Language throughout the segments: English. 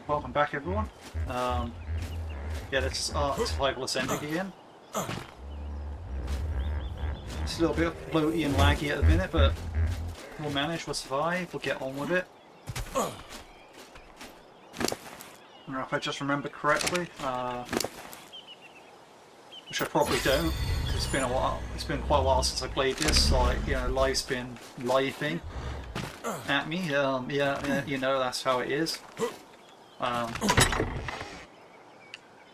Welcome back, everyone. Yeah, this is Ark Survival Ascended again. It's a little bit floaty and laggy at the minute, but we'll manage, we'll survive, we'll get on with it. I don't know if I just remember correctly, which I probably don't, because it's been a while. It's been quite a while since I played this. Like, you know, life's been lifing at me. Yeah, you know, that's how it is.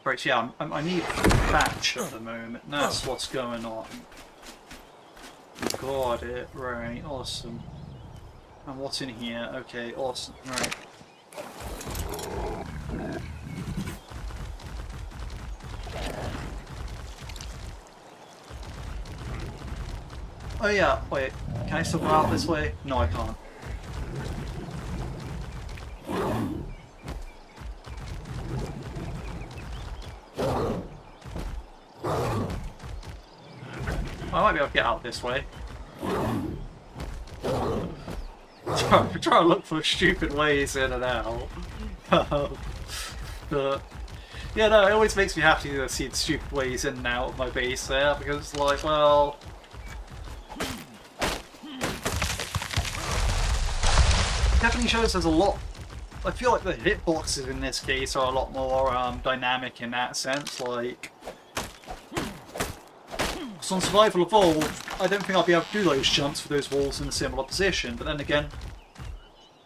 Right, so yeah, I need patch at the moment, and that's what's going on. Got it, right, awesome. And what's in here? Okay, awesome, right. Oh yeah, wait, can I still go out this way? No, I can't. I might be able to get out this way. Try to look for stupid ways in and out. But yeah, no, it always makes me happy to see the stupid ways in and out of my base there, because it's like, well, definitely shows there's a lot. I feel like the hitboxes in this case are a lot more dynamic in that sense. Like, so on Survival Evolved, I don't think I'll be able to do those jumps for those walls in a similar position. But then again,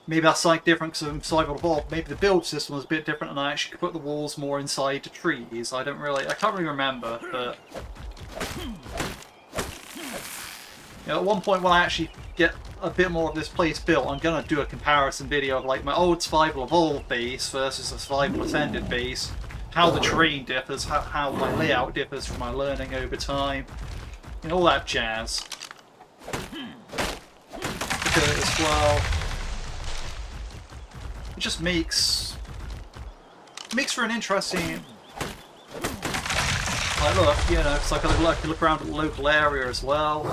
maybe that's like different because in Survival Evolved, maybe the build system was a bit different, and I actually could put the walls more inside the trees. I can't really remember, but you know, at one point when I actually get a bit more of this place built, I'm gonna do a comparison video of like my old Survival Evolved base versus the Survival Ascended base, how the terrain differs, how my layout differs from my learning over time, and all that jazz. Because, well, it just makes for an interesting. Like, look, you know, it's like I like to look around at the local area as well.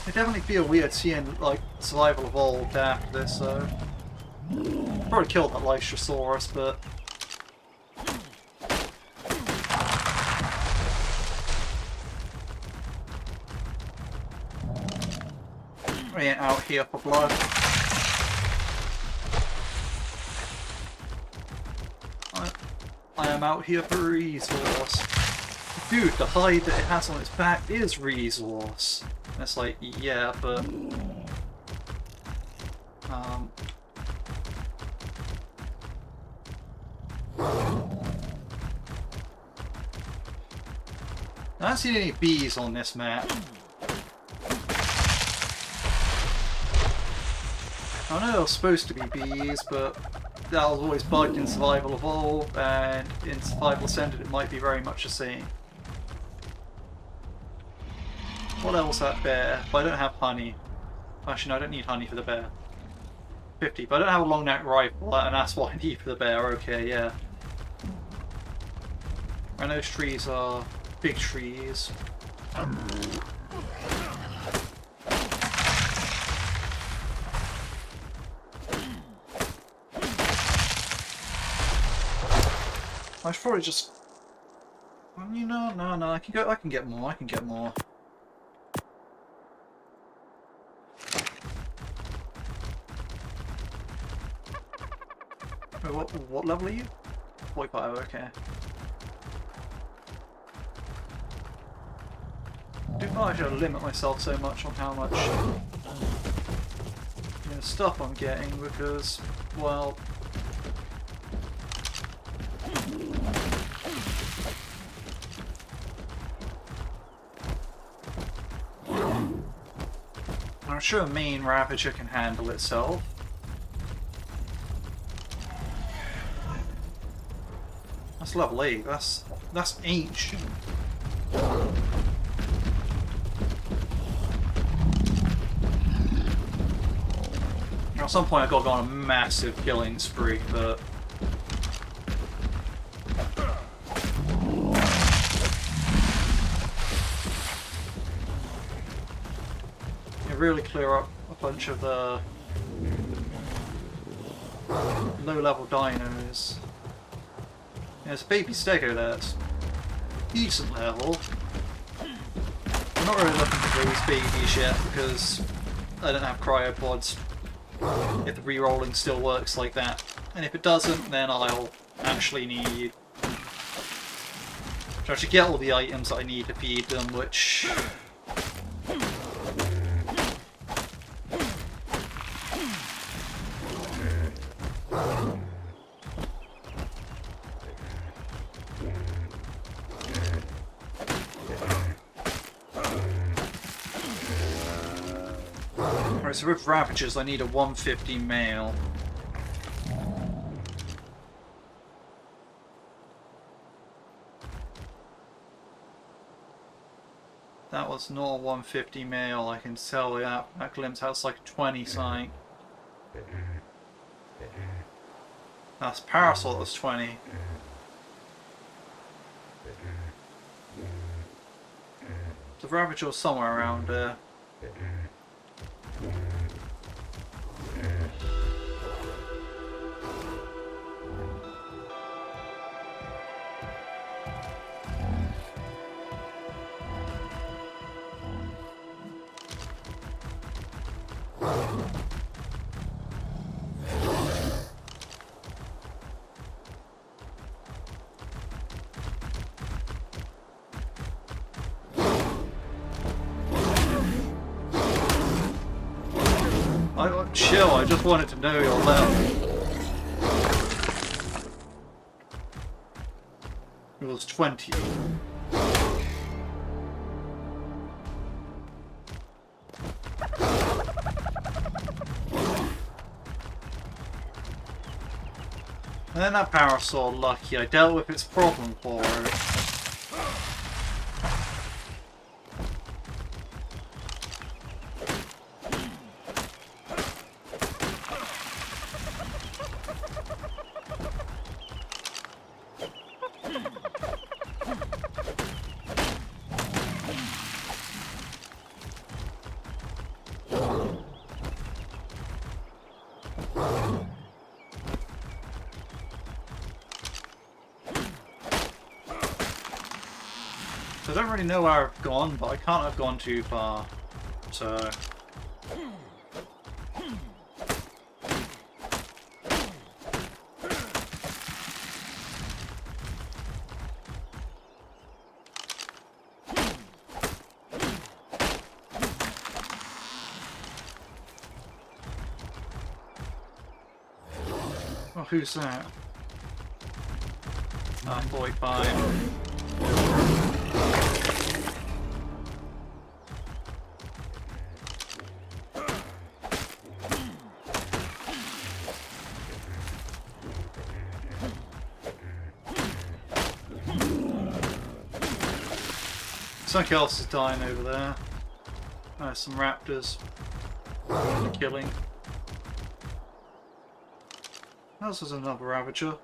It definitely feel weird seeing like Survival Evolved after this, so probably killed that Lysosaurus, but we ain't out here for blood. I am out here for resource. Dude, the hide that it has on its back is resource. And it's like, yeah, but I don't see any bees on this map. I know there was supposed to be bees, but that was always bugged in Survival Evolved, and in Survival Ascended it might be very much the same. What else that bear? But I don't have honey. Actually, no, I don't need honey for the bear. 50, but I don't have a long neck rifle, and that's what I need for the bear. Okay, yeah. And those trees are big trees. I should probably just, you know, no, I can get more. Wait, what level are you? 45, okay. I do feel like I should limit myself so much on how much stuff I'm getting, because, well, I'm sure a main Ravager can handle itself. That's level 8, that's ancient. At some point I got to go on a massive killing spree, but really clear up a bunch of the low-level dinos. There's a baby stego there. It's decent level. I'm not really looking for those babies yet because I don't have cryopods. If the re-rolling still works like that. And if it doesn't, then I'll actually need to actually get all the items that I need to feed them, which... Right, so with Ravagers I need a 150 male. That was not a 150 male, I can sell that. That glimpse has like a 20 something. That's Parasol, that's 20. The Ravager was somewhere around there. Chill, I just wanted to know your level. It was 20. And then that Parasol, lucky, I dealt with its problem for it. I don't really know where I've gone, but I can't have gone too far. So... Oh, who's that? Ah, 45. Something else is dying over there. Some raptors. Killing. This is another Ravager.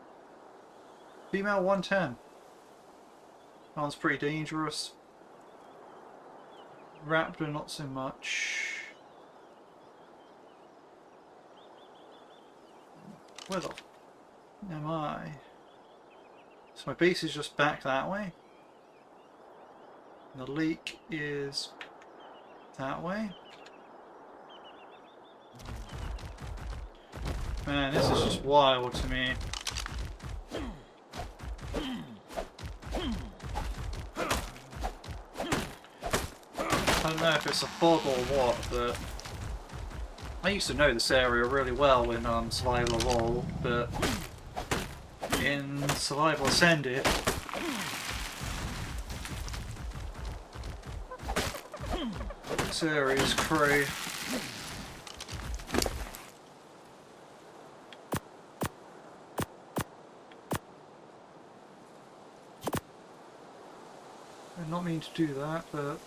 Female 110. That one's pretty dangerous. Raptor not so much. Where the am I? So my base is just back that way. The leak is that way. Man, this is just wild to me. I don't know if it's a fog or what, but I used to know this area really well in Survival Evolved, but in Survival Ascended, this area is cray. I did not mean to do that, but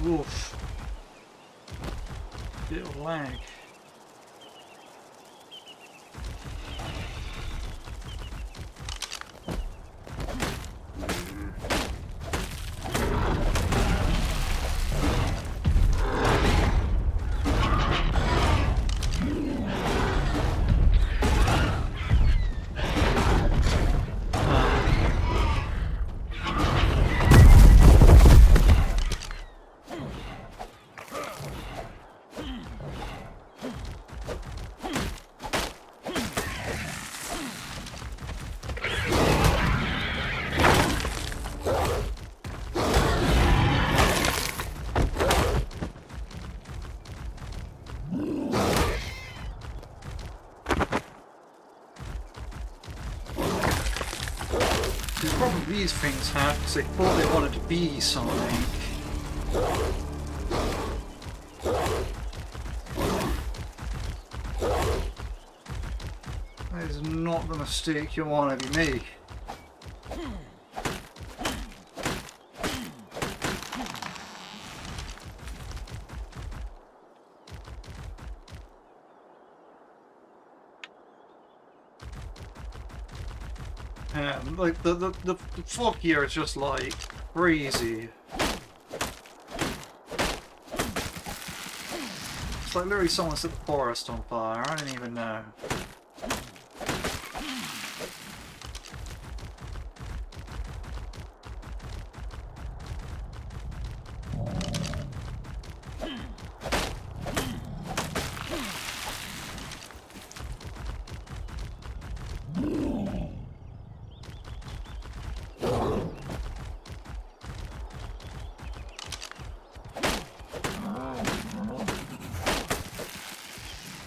Oof. Bit of lag. The problem these things have is they thought they wanted to be something. That is not the mistake you want to be making. Like the fog here is just like crazy. It's like literally someone set the forest on fire. I don't even know.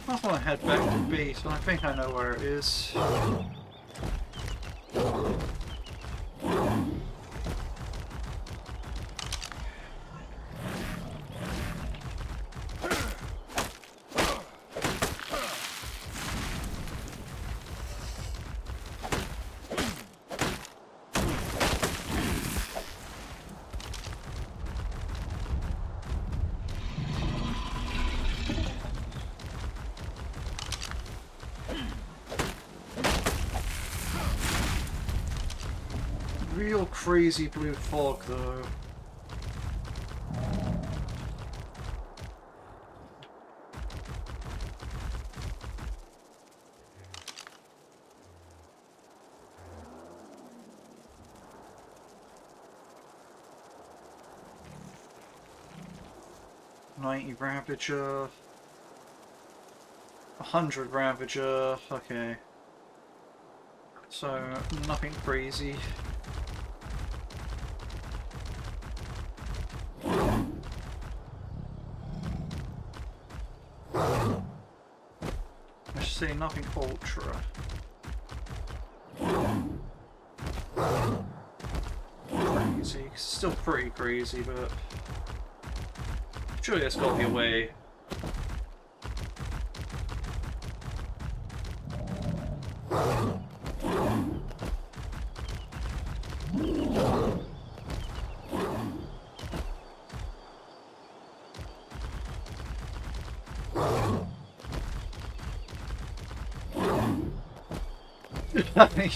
I want to head back to base, and I think I know where it is. Real crazy blue fog, though. $90 Ravager. 100 Ravager. Okay. So, nothing crazy. I should say nothing ultra. Crazy. Still pretty crazy, but surely there's got to be a way.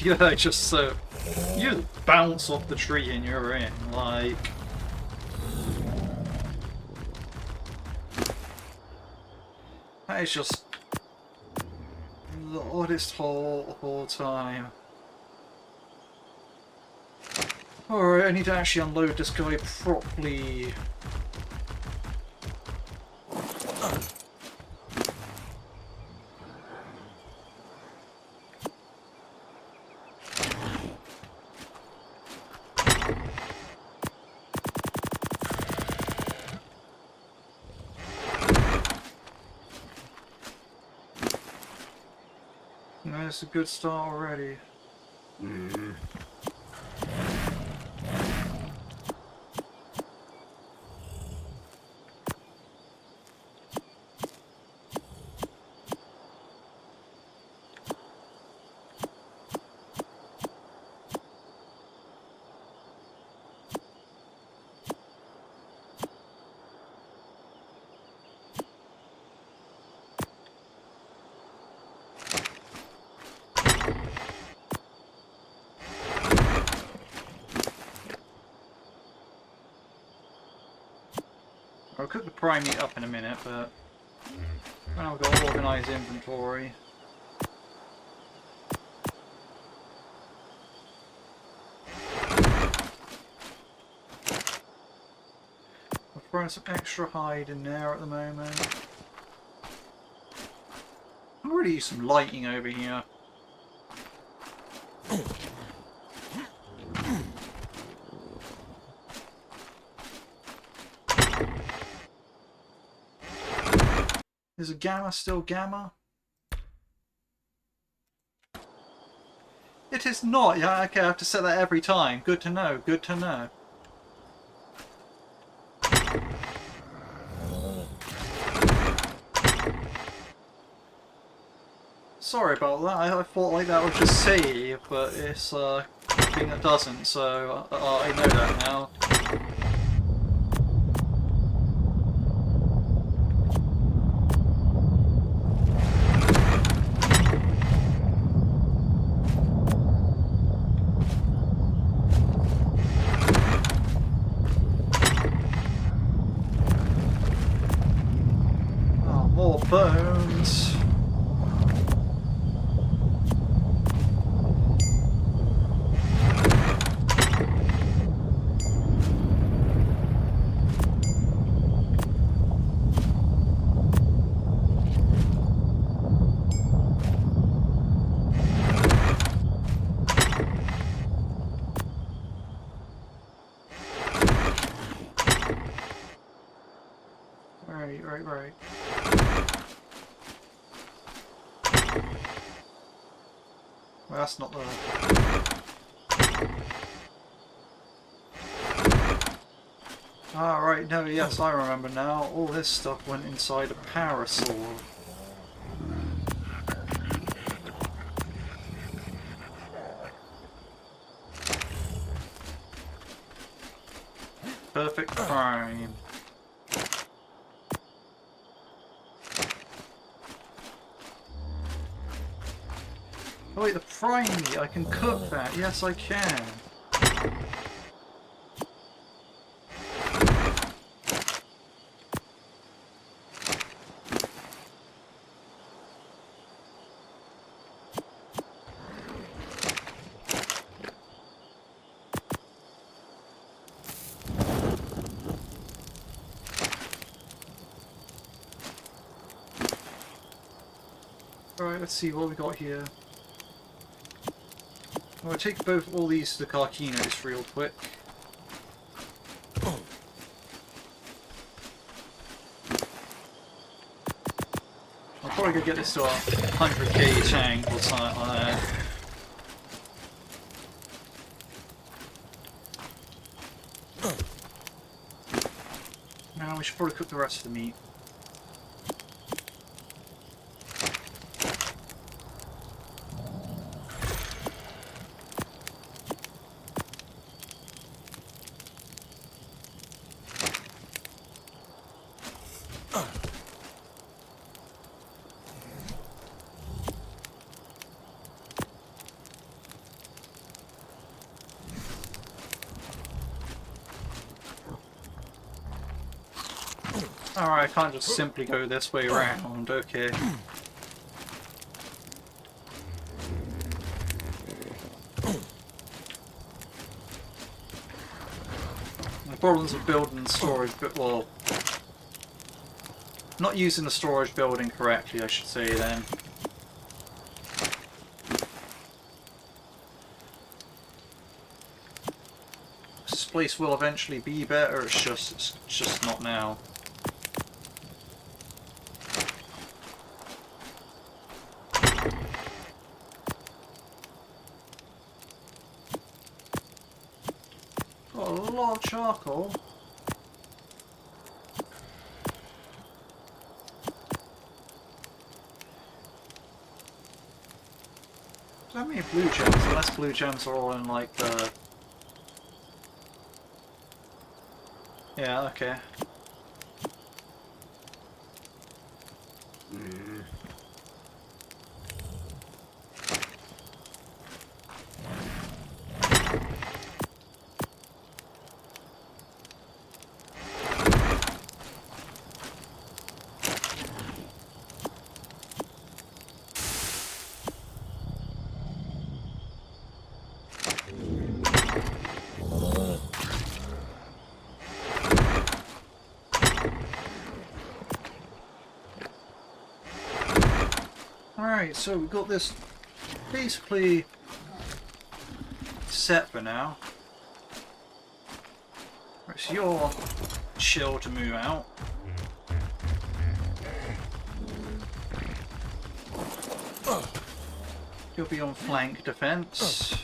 Yeah, just so you just bounce off the tree and you're in, like. That is just the oddest whole time. Alright, I need to actually unload this guy properly. That's a good start already. I'll cook the prime meat up in a minute, but now we've got to organise inventory. We're throwing some extra hide in there at the moment. I'm already use some lighting over here. Is a gamma still gamma? It is not. Yeah, okay, I have to set that every time. Good to know, good to know. Sorry about that. I thought like that would just save, but it's a thing that doesn't, so I know that now. Oh, more bones. Right. Well, that's not the... Ah, right, no, yes, I remember now. All this stuff went inside a parasol. Perfect crime. Oh wait, the prime meat, I can cook that. Yes, I can. Alright, let's see what we got here. I'll take all these to the Carcinos real quick. I'll probably go get this to a 100k tank or something like that. Now we should probably cook the rest of the meat. Alright, I can't just simply go this way around, okay. The problems of building storage, but well, not using the storage building correctly, I should say then. This place will eventually be better, it's just not now. Got a lot of charcoal. How many blue gems? Unless blue gems are all in like the... Yeah, okay. Alright, so we've got this basically set for now. Right, so you're chill to move out. You'll be on flank defense.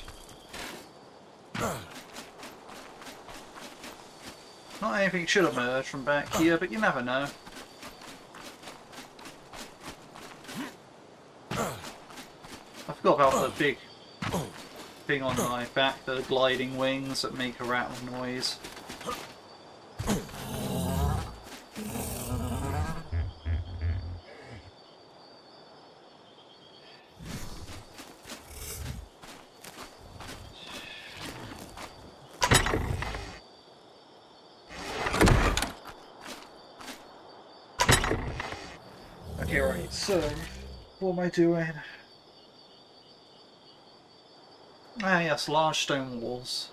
Not anything should emerge from back here, but you never know. I forgot about the big thing on my back, the gliding wings that make a rattling noise. Okay, right, so what am I doing? Ah yes, large stone walls.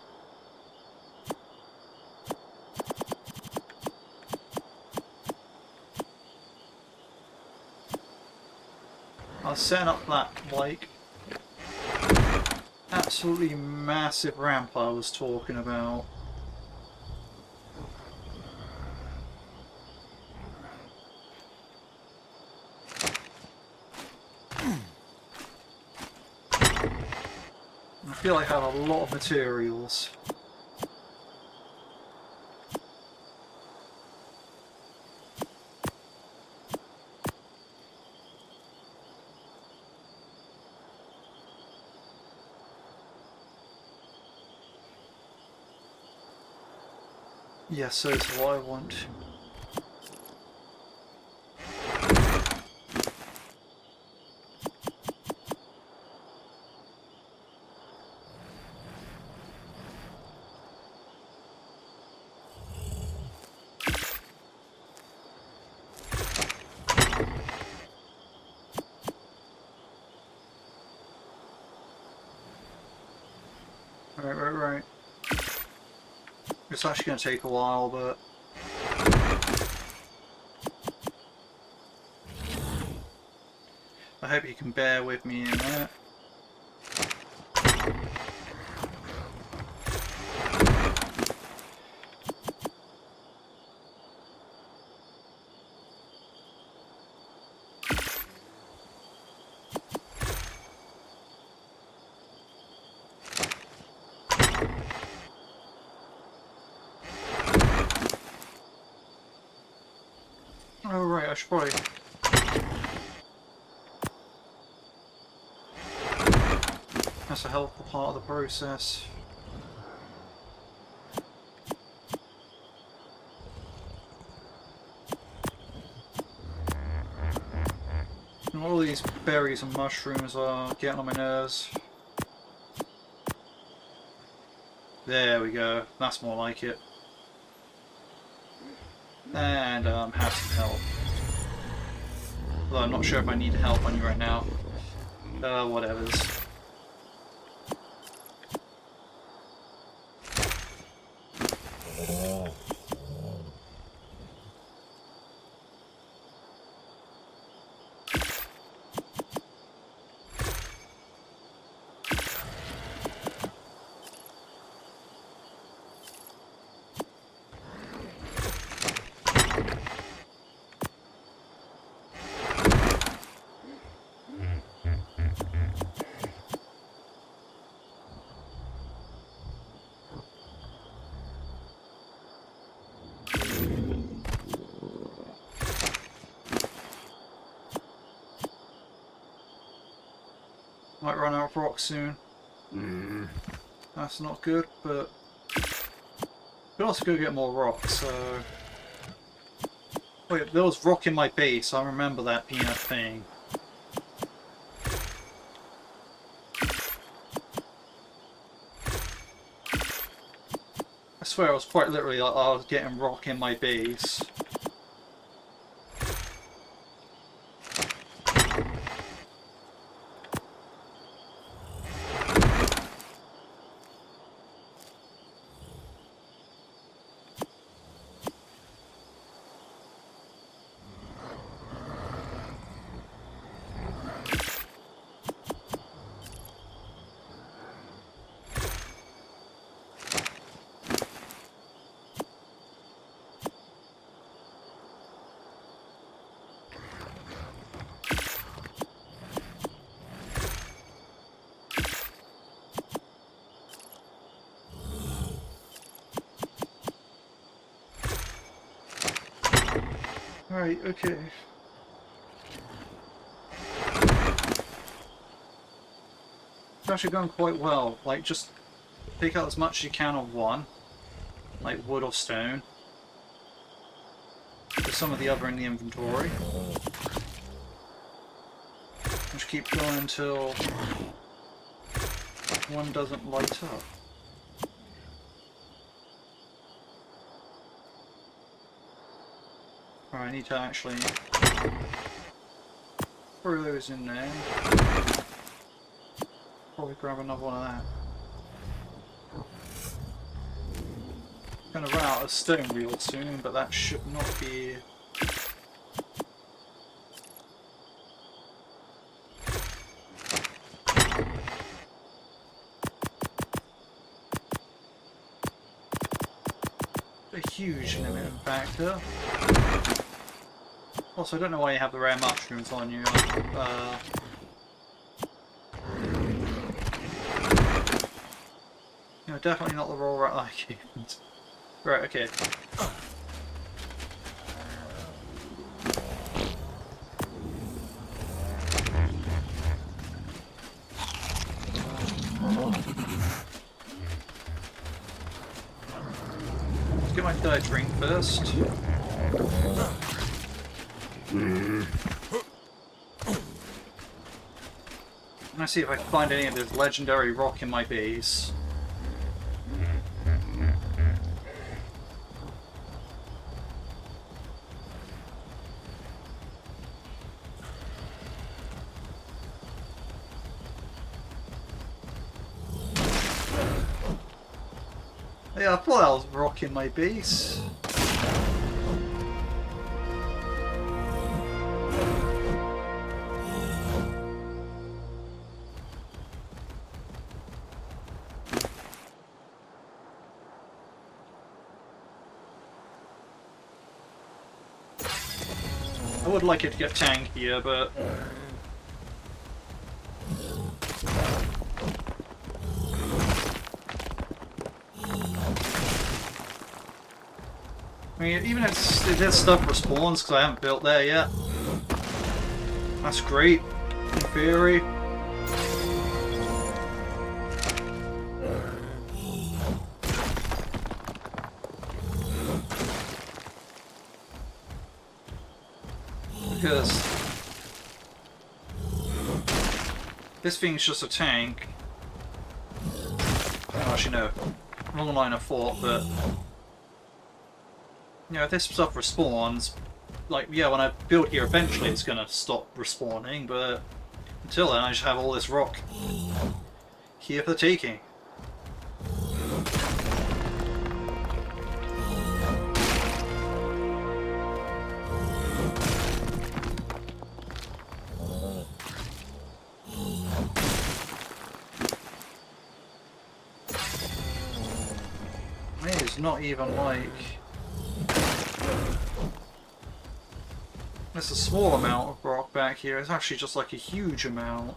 I was setting up that, like, absolutely massive ramp I was talking about. I feel like I have a lot of materials. Yes, so that's what I want. Right. It's actually going to take a while, but... I hope you can bear with me in that. Oh right, I should probably... That's a helpful part of the process. And all these berries and mushrooms are getting on my nerves. There we go, that's more like it. And have some help. Although I'm not sure if I need help on you right now. Whatevers. Might run out of rocks soon. That's not good, but we'll also go get more rocks, so... Wait, there was rock in my base, I remember that being a thing. I swear I was quite literally like, I was getting rock in my base. Alright, okay. It's actually going quite well. Like, just pick out as much as you can of one. Like wood or stone. Put some of the other in the inventory. Just keep going until one doesn't light up. Alright, I need to actually throw those in there. Probably grab another one of that. Gonna run out of stone real soon, but that should not be. A huge limiting factor. Also, I don't know why you have the rare mushrooms on you. You know, definitely not the raw rat like it. Right, okay. Let's get my third drink first. And I see if I can find any of this legendary rock in my base. Yeah, I thought that was rock in my base. I would like it to get tankier, but I mean, even if this stuff respawns, because I haven't built there yet, that's great, in theory. Because this thing's just a tank. Oh, actually, no. Wrong line of thought, but you know, if this stuff respawns, like, yeah, when I build here, eventually it's gonna stop respawning, but until then I just have all this rock here for the taking. It's not even like there's a small amount of rock back here. It's actually just like a huge amount.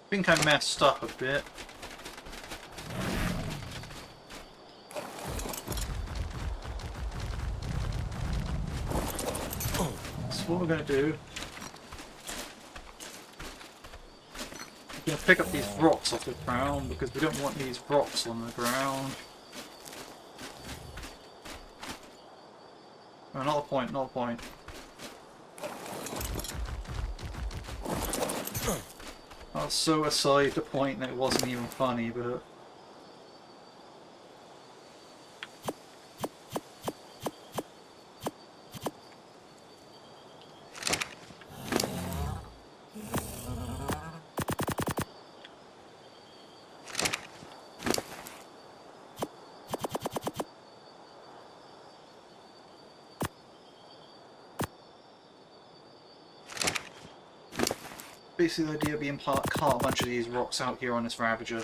I think I messed up a bit. So what we're going to do, we're going to pick up these rocks off the ground because we don't want these rocks on the ground. Oh, not the point, not the point. I was so aside the point that it wasn't even funny, but basically the idea being cart a bunch of these rocks out here on this Ravager.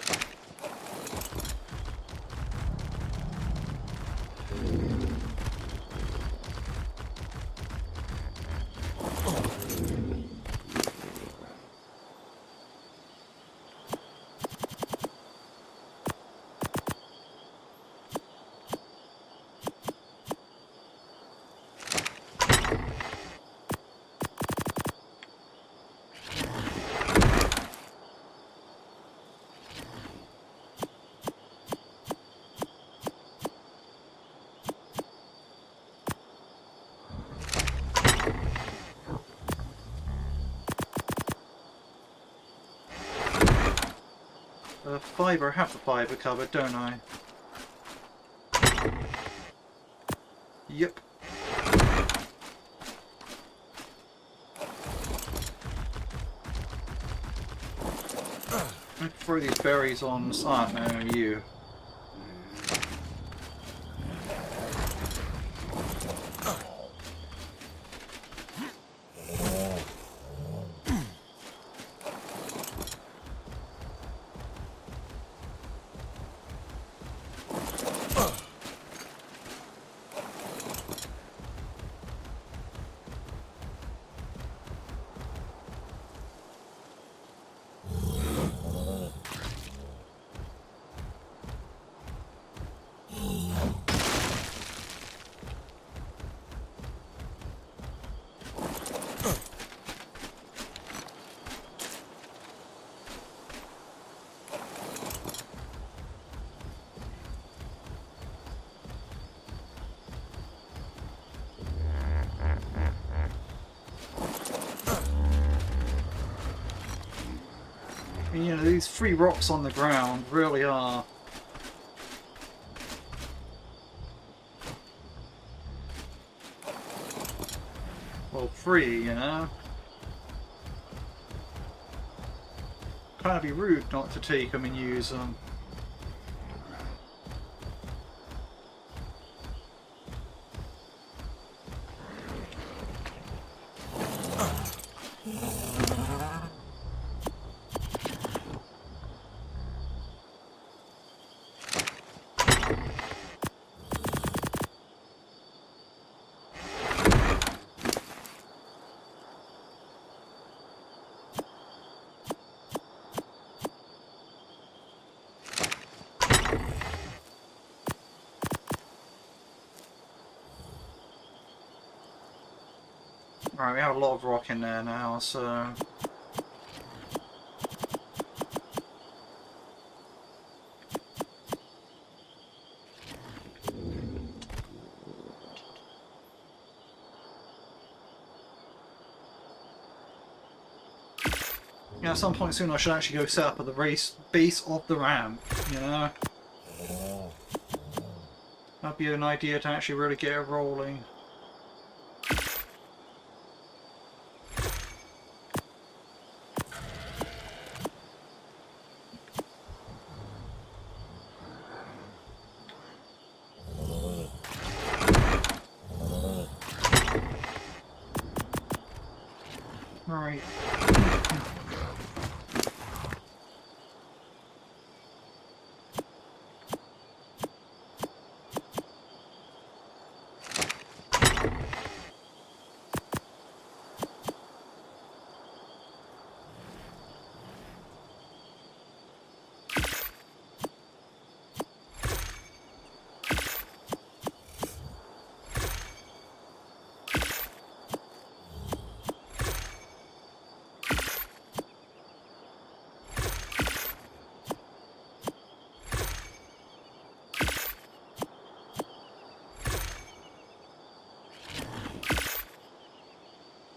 Fibre, I have the fibre covered, don't I? Yep. I throw these berries on. Ah, no, you. You know, these 3 rocks on the ground really are... well, 3, you know? Kind of be rude not to take them and use them. Right, we have a lot of rock in there now, so... yeah, at some point soon I should actually go set up at the base of the ramp, you know? That'd be an idea to actually really get it rolling. Right.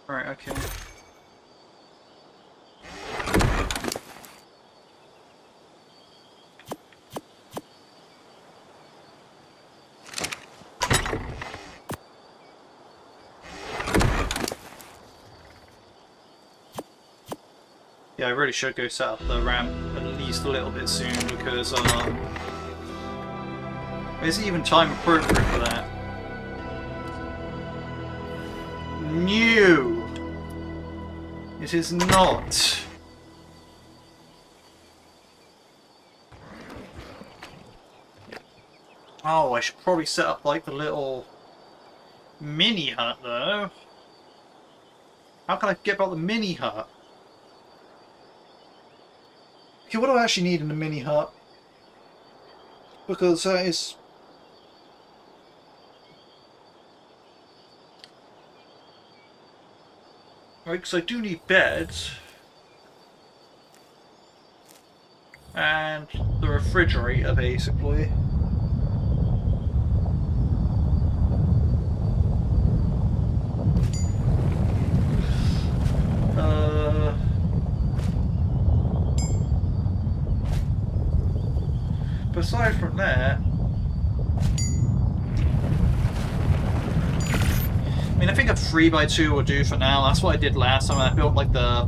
Right, okay. Yeah, I really should go set up the ramp at least a little bit soon because is it even time appropriate for that? No! It is not. Oh, I should probably set up like the little mini hut though. How can I get about the mini hut? Okay, what do I actually need in the mini hut? Because that is... Right, because I do need beds. And the refrigerator, basically. But aside from that... I mean, I think a 3x2 will do for now. That's what I did last time. I built like the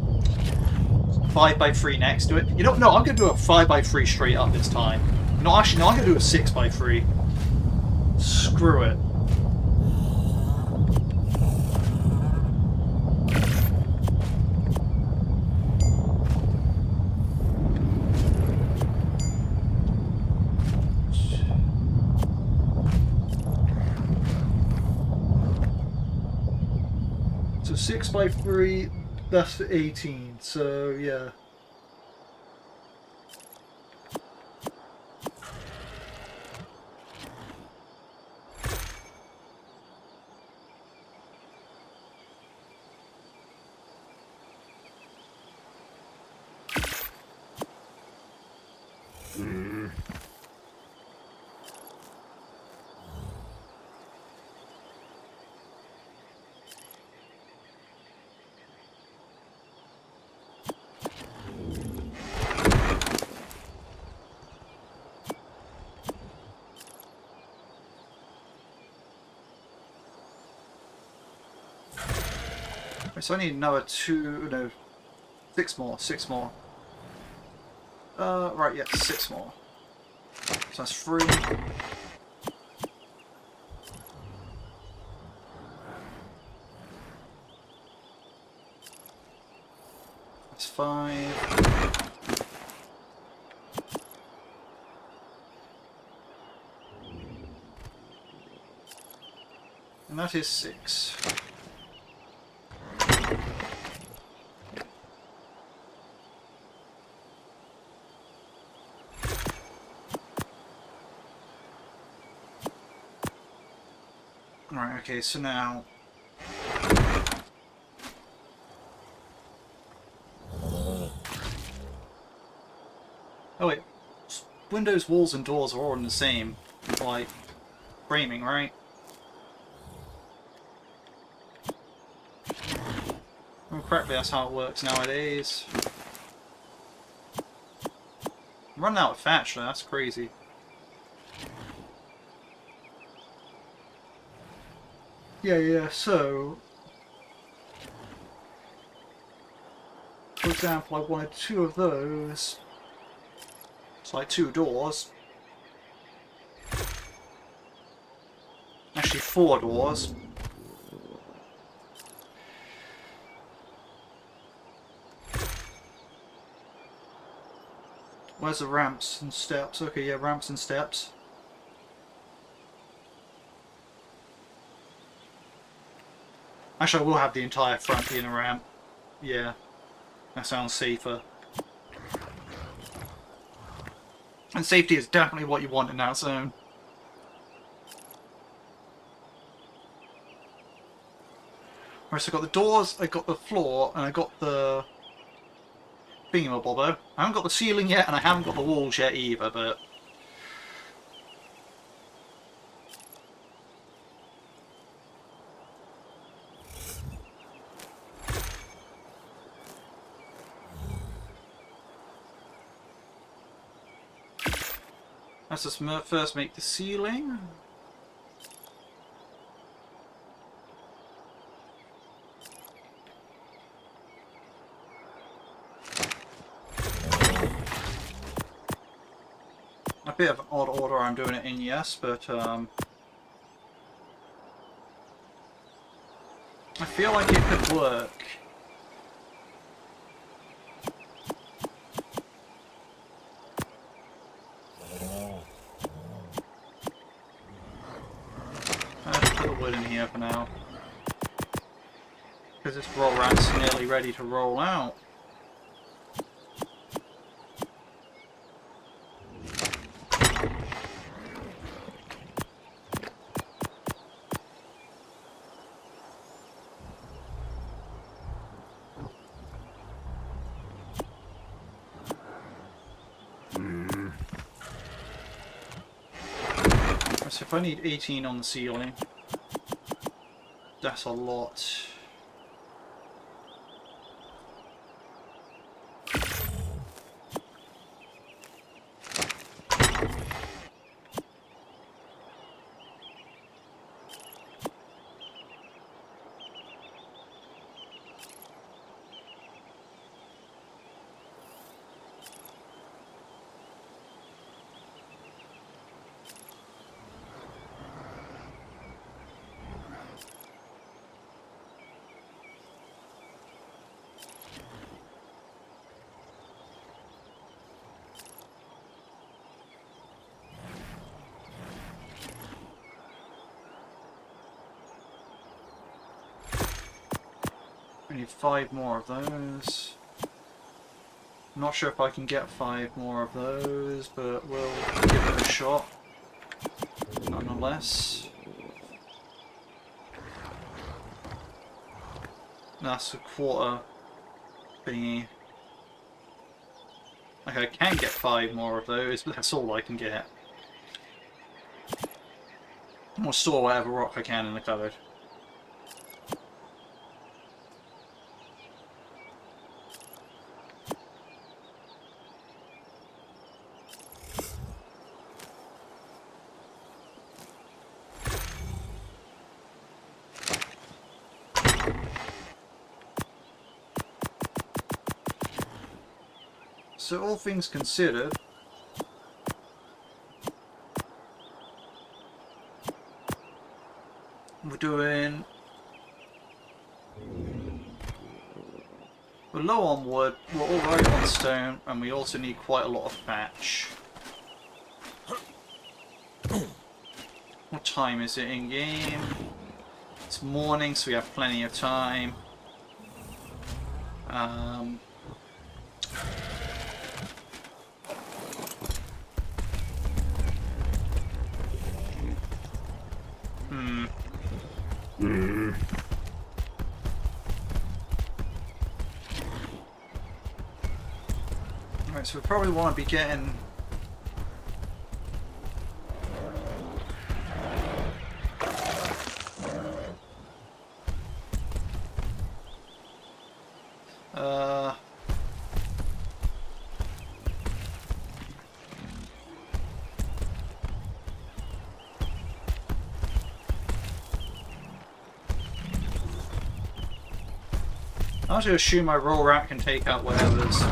5x3 next to it. You know, no, I'm going to do a 5x3 straight up this time. No, actually, no, I'm going to do a 6x3. Screw it. So 6x3, that's 18, so yeah. So I need another 6 more, 6 more. Right, yeah, 6 more. So that's 3. That's 5. And that is 6. Right, okay, so now... Oh wait, windows, walls and doors are all in the same, like, framing, right? Oh, correctly, that's how it works nowadays. I'm running out of thatch though, that's crazy. Yeah, so... For example, I wanted 2 of those. It's like 2 doors. Actually, 4 doors. Where's the ramps and steps? Okay, yeah, ramps and steps. Actually, I will have the entire front being a ramp. Yeah, that sounds safer. And safety is definitely what you want in that zone. Right, so I got the doors, I got the floor, and I got the thingamabobbo. I haven't got the ceiling yet, and I haven't got the walls yet either, but... Let's just first make the ceiling. A bit of an odd order I'm doing it in, yes, but I feel like it could work. wood in here for now. Because this roll rat's nearly ready to roll out. So if I need 18 on the ceiling, that's a lot. I need 5 more of those. I'm not sure if I can get 5 more of those, but we'll give it a shot. Nonetheless. That's a quarter thingy. Okay, I can get 5 more of those, but that's all I can get. I'll store whatever rock I can in the cupboard. So all things considered, we're low on wood, we're all right on stone, and we also need quite a lot of thatch. What time is it in game? It's morning, so we have plenty of time. Right, so we probably want to be getting I have to assume my roll rat can take out whatever's.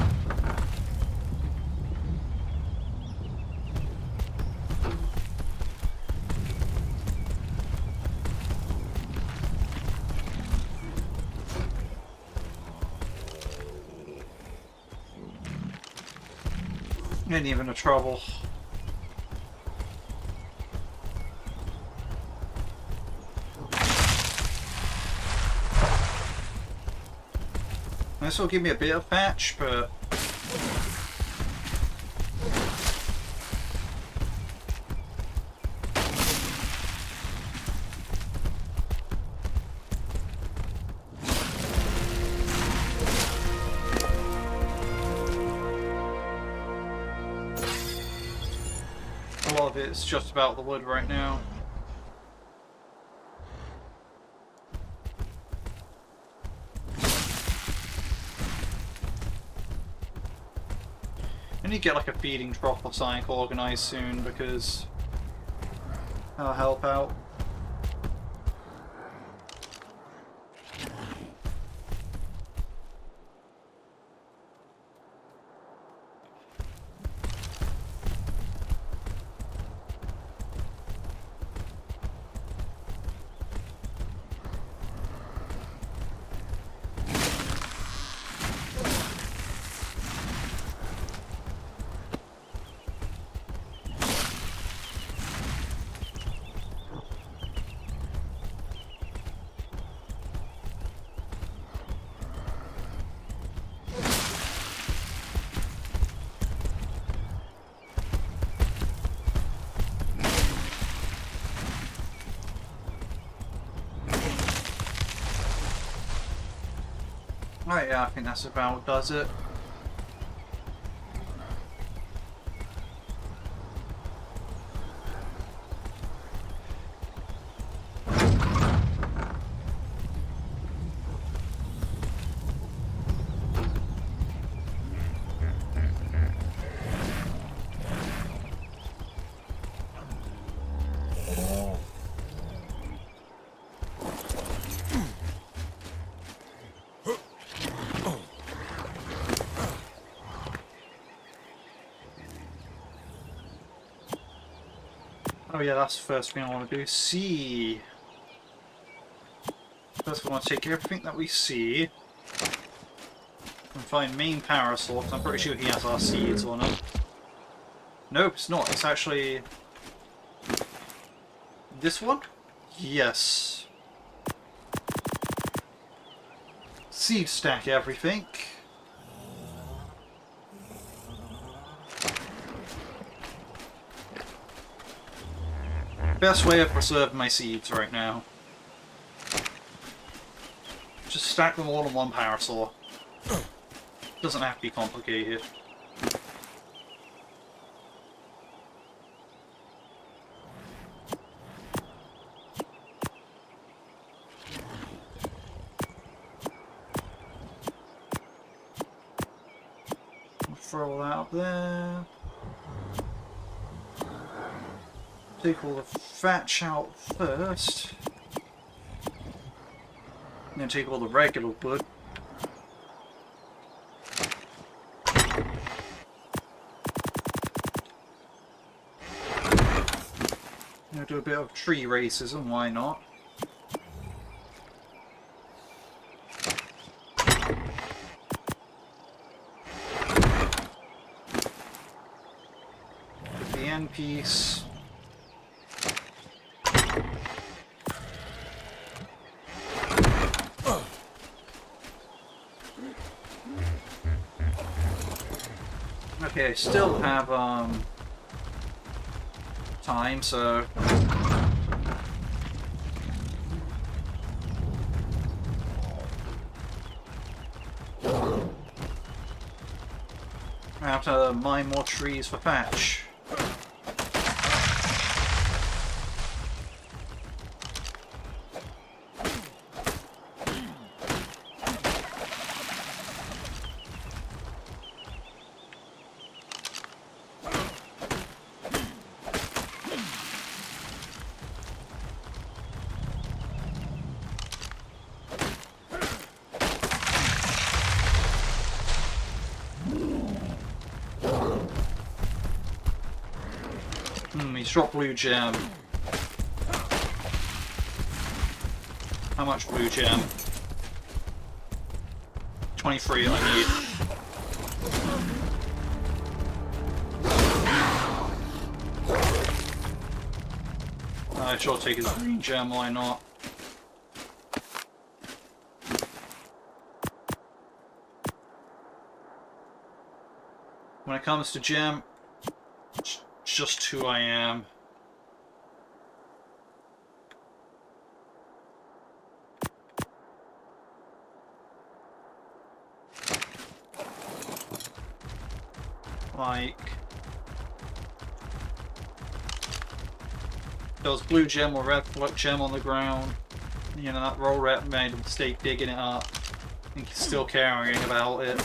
Ain't even a trouble. This will give me a bit of patch, but a lot of it's just about the wood right now. I need to get like a feeding trough or something organised soon because that'll help out. Right, yeah, I think that's about does it. Oh yeah, that's the first thing I want to do. See. First we want to take everything that we see and find main power source. I'm pretty sure he has our seeds on it. Nope, it's not. It's actually this one? Yes. Seed stack everything. Best way of preserving my seeds right now. Just stack them all on one power saw. Doesn't have to be complicated. Throw that up there. Take all the thatch out first. And then take all the regular wood. Do a bit of tree racism, why not? The end piece. Okay, I still have time, so I have to mine more trees for thatch. He's dropped blue gem. How much blue gem? 23 I need. I shall take his green gem, why not? When it comes to gem, it's just who I am. Like, there was blue gem or red gem on the ground. You know, that roll rep made a mistake digging it up. And he's still caring about it.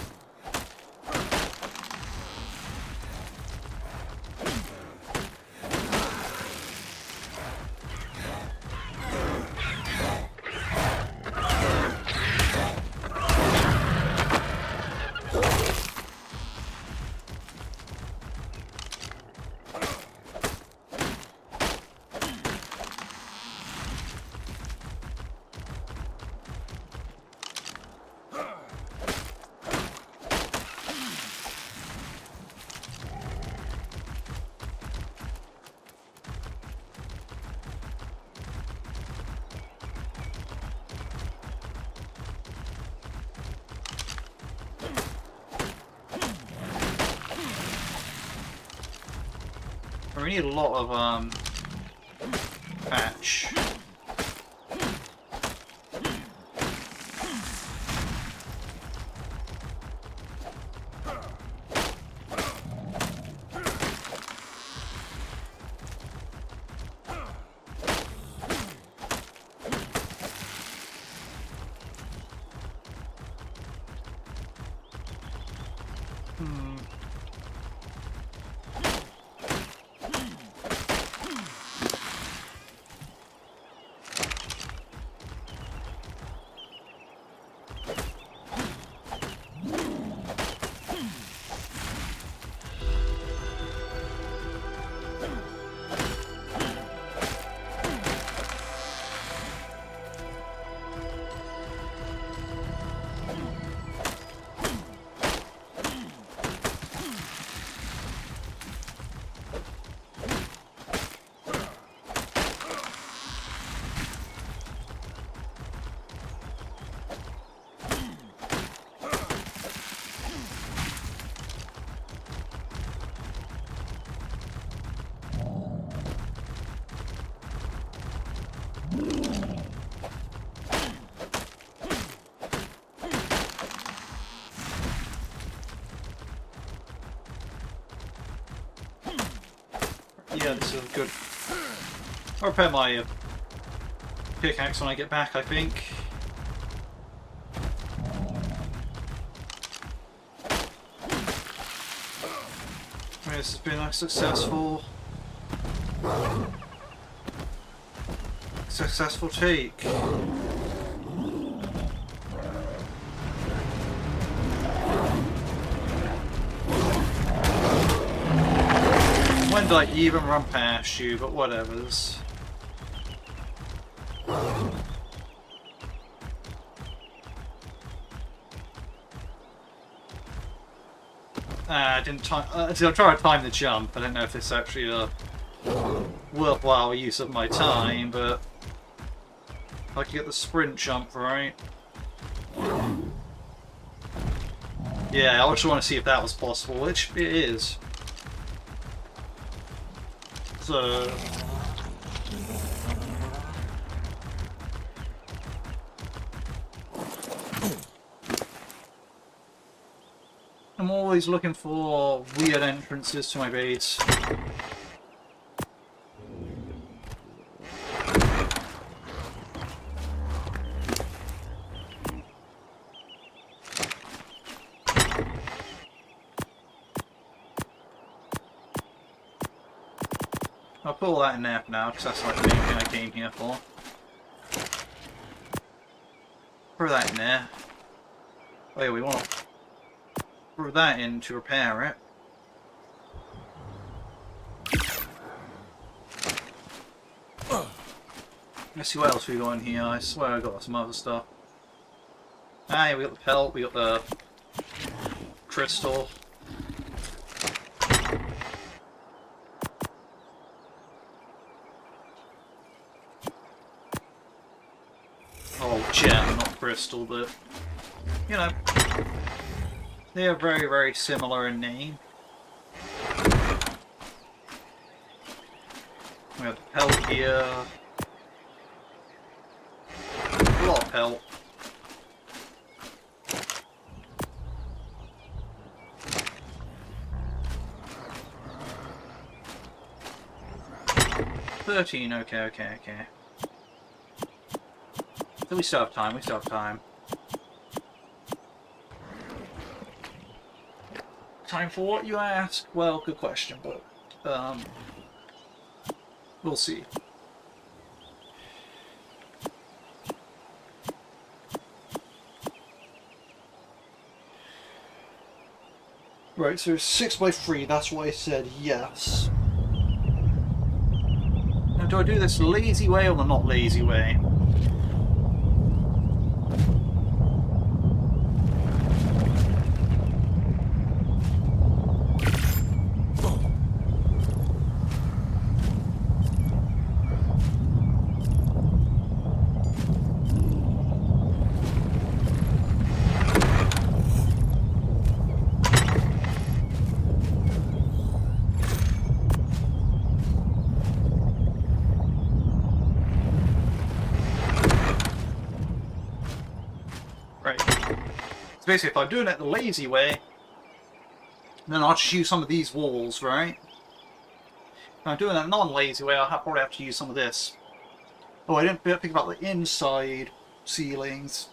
We need a lot of patch. Hmm. Yeah, this is good. I'll repair my pickaxe when I get back, I think. This has been a successful take. When did I even run past you? But whatevers. I didn't time. See, I'll try to time the jump. I don't know if this is actually a worthwhile use of my time, but I can get the sprint jump right. Yeah, I just want to see if that was possible, which it is. So. I'm always looking for weird entrances to my base. I'll put all that in there for now, because that's like the main thing I came here for. Throw that in there. Oh yeah, we want to throw that in to repair it. Let's see what else we got in here. I swear I got some other stuff. Ah, yeah, we got the pelt, we got the crystal. Oh, gem, not crystal, but you know, they are very, very similar in name. We have the pelt here. A lot of pelt. $13, okay. So we still have time, Time for what, you ask? Well, good question, but, we'll see. Right, so 6x3, that's why I said yes. Now, do I do this lazy way or the not lazy way? Basically, if I'm doing it the lazy way, then I'll just use some of these walls, right? If I'm doing it the non-lazy way, I'll probably have to use some of this. Oh, I didn't think about the inside ceilings.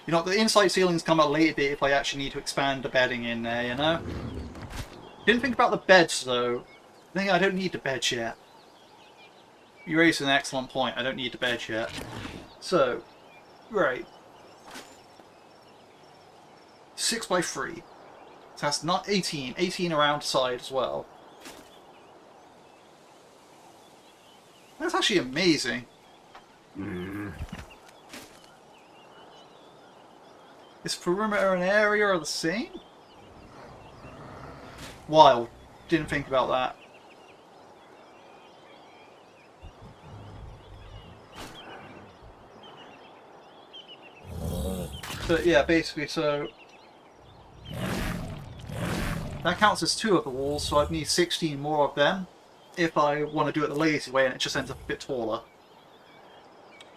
You know, the inside ceilings come a later bit if I actually need to expand the bedding in there, you know? Didn't think about the beds, though. I think I don't need the beds yet. You raised an excellent point. I don't need the beds yet. So, right. 6x3. So that's not 18. 18 around the side as well. That's actually amazing. Is perimeter and area are the same? Wild. Didn't think about that. But yeah, basically, so that counts as 2 of the walls, so I'd need 16 more of them if I want to do it the lazy way and it just ends up a bit taller.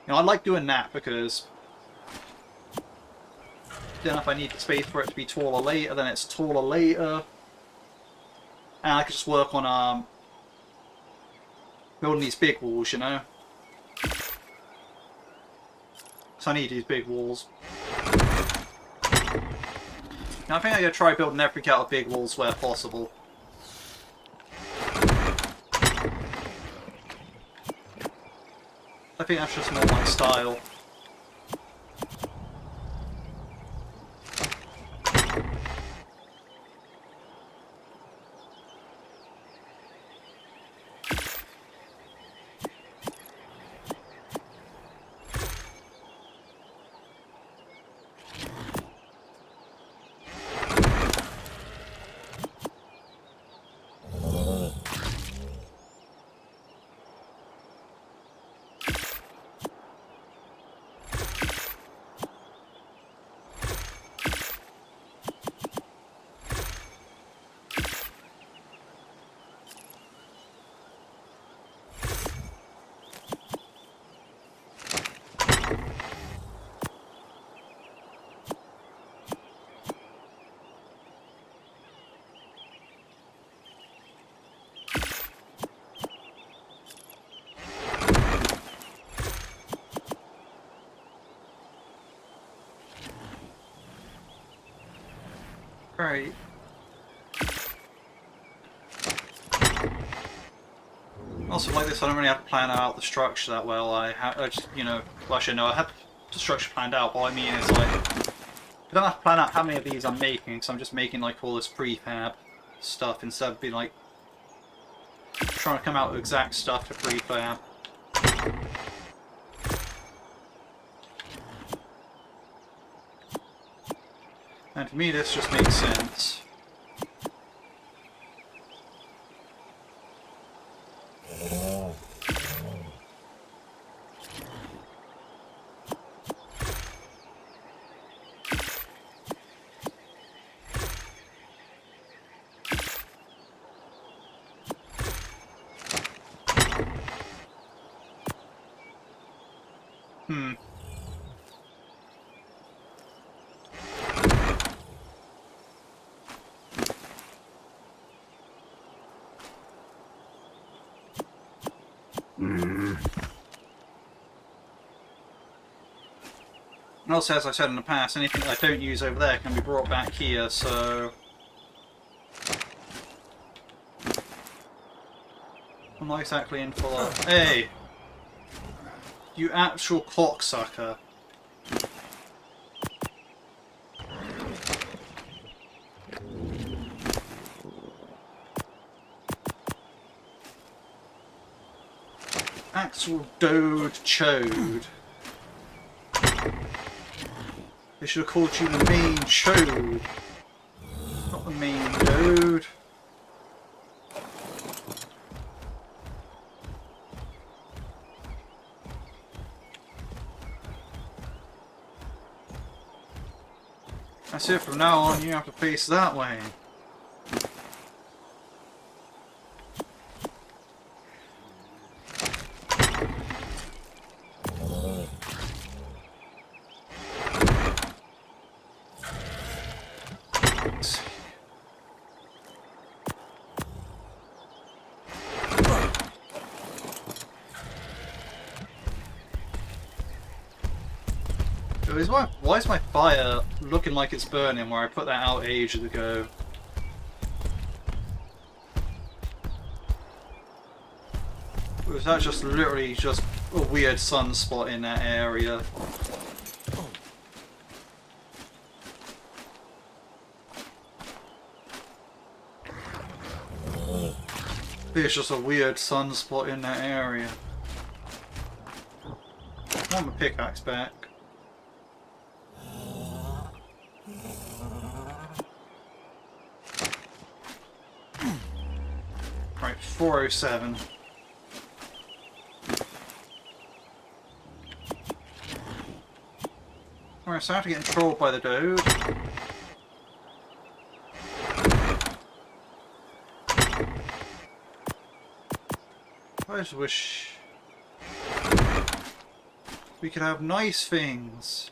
You know, I like doing that because then if I need the space for it to be taller later, then it's taller later. And I can just work on building these big walls, you know? So I need these big walls. Now I think I'm going to try building everything out of big walls where possible. I think that's just more my style. Right. Also, like this, I don't really have to plan out the structure that well. I just, you know, well, actually, no, I have the structure planned out, but what I mean is, like, I don't have to plan out how many of these I'm making, because I'm just making, like, all this prefab stuff instead of being, like, trying to come out with exact stuff to prefab. And for me, this just makes sense. And also, as I said in the past, anything that I don't use over there can be brought back here, so I'm not exactly in for that. Hey! You actual cocksucker. Actual dode chode. They should have called you the main chode, not the main dode. That's it, from now on you have to face that way. Why is my fire looking like it's burning where I put that out ages ago? Or is that just literally just a weird sunspot in that area? There's just a weird sunspot in that area. I want my pickaxe back. Right, 407. Alright, so after getting trolled by the dude. I just wish we could have nice things.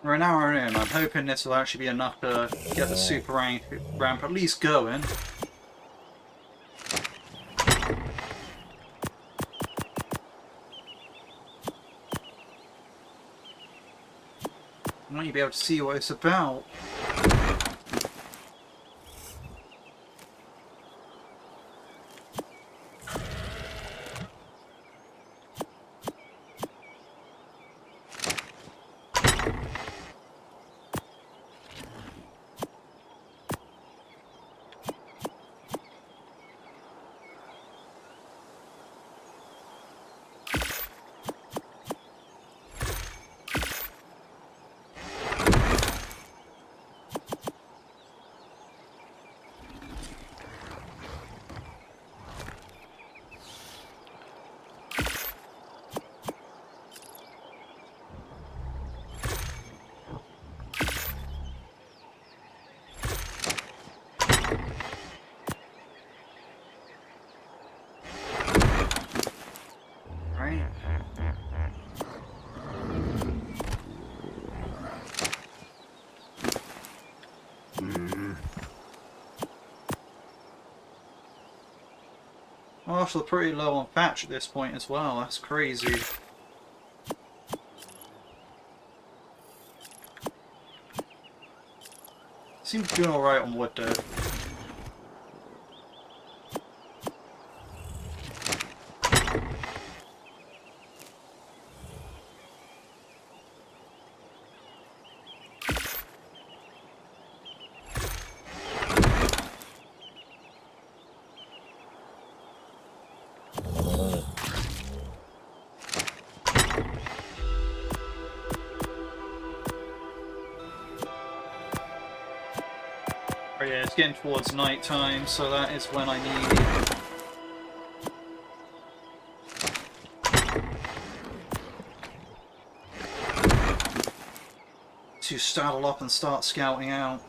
We're an hour in. I'm hoping this will actually be enough to get the super ramp at least going. I want you to be able to see what it's about. I'm also pretty low on patch at this point as well. That's crazy. Seems doing alright on wood though. Oh yeah, it's getting towards night time, so that is when I need to saddle up and start scouting out.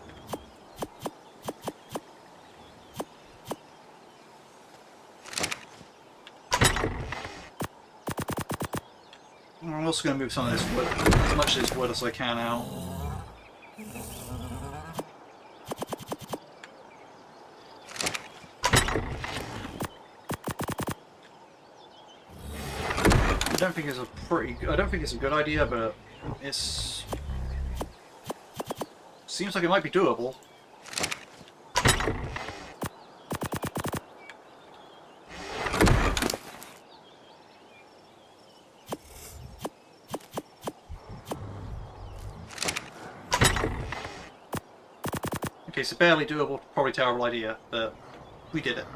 I'm also going to move some of this wood, as much of this wood as I can out. I don't think it's a good idea, but it's seems like it might be doable. Okay, so barely doable, probably terrible idea, but we did it.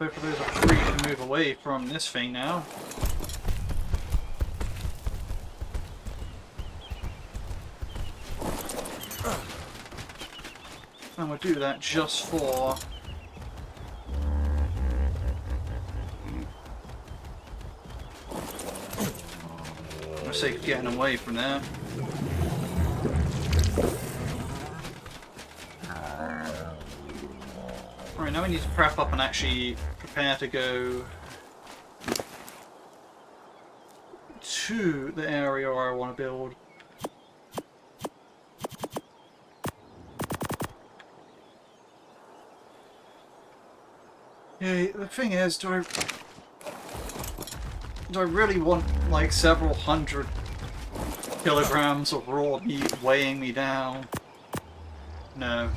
Both of those are free to move away from this thing now. And we'll do that just for... for the sake of getting away from there. Right, now we need to prep up and actually prepare to go to the area where I want to build. Yeah, the thing is, do I really want like several hundred kilograms of raw meat weighing me down? No.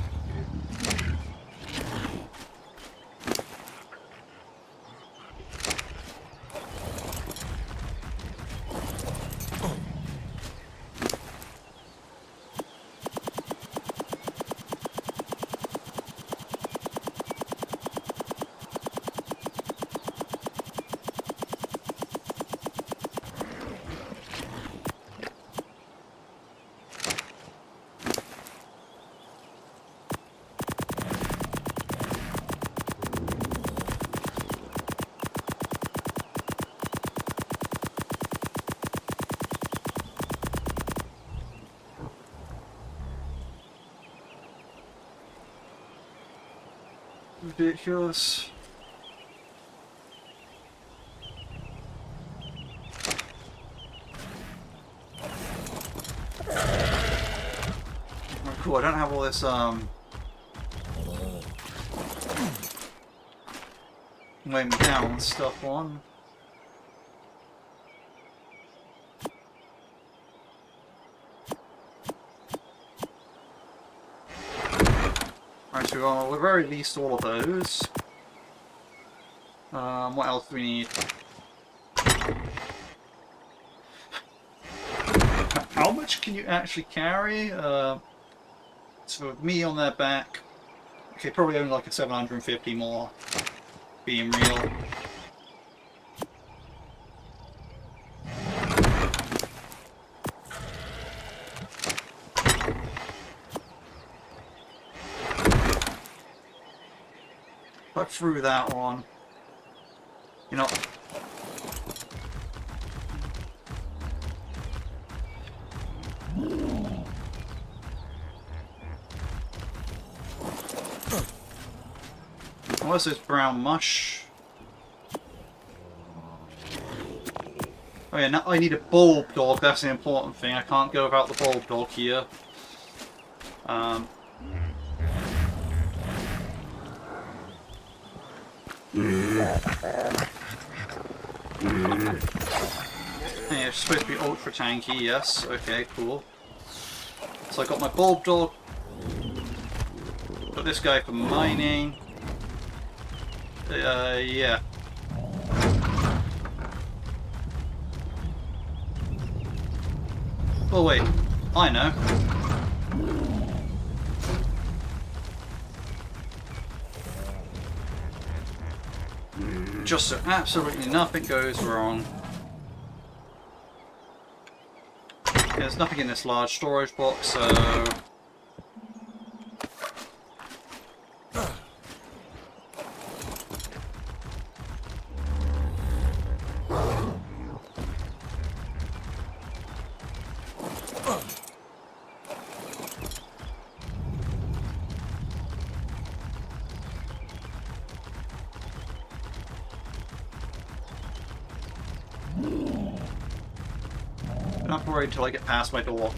Ridiculous. Oh, cool, I don't have all this, weighing me down stuff on. Right, so we'll at very least all of those. What else do we need? How much can you actually carry? So with me on their back, okay, probably only like a 750 more, being real. But through that one, you know. What's this brown mush? Oh yeah, now I need a bulb dog, that's the important thing. I can't go without the bulb dog here. Hey, it's supposed to be ultra tanky, yes. Okay, cool. So I got my bulb dog. Got this guy for mining. Yeah. Oh wait, I know. Just so absolutely nothing goes wrong. There's nothing in this large storage box, so... not worried until I get past my door.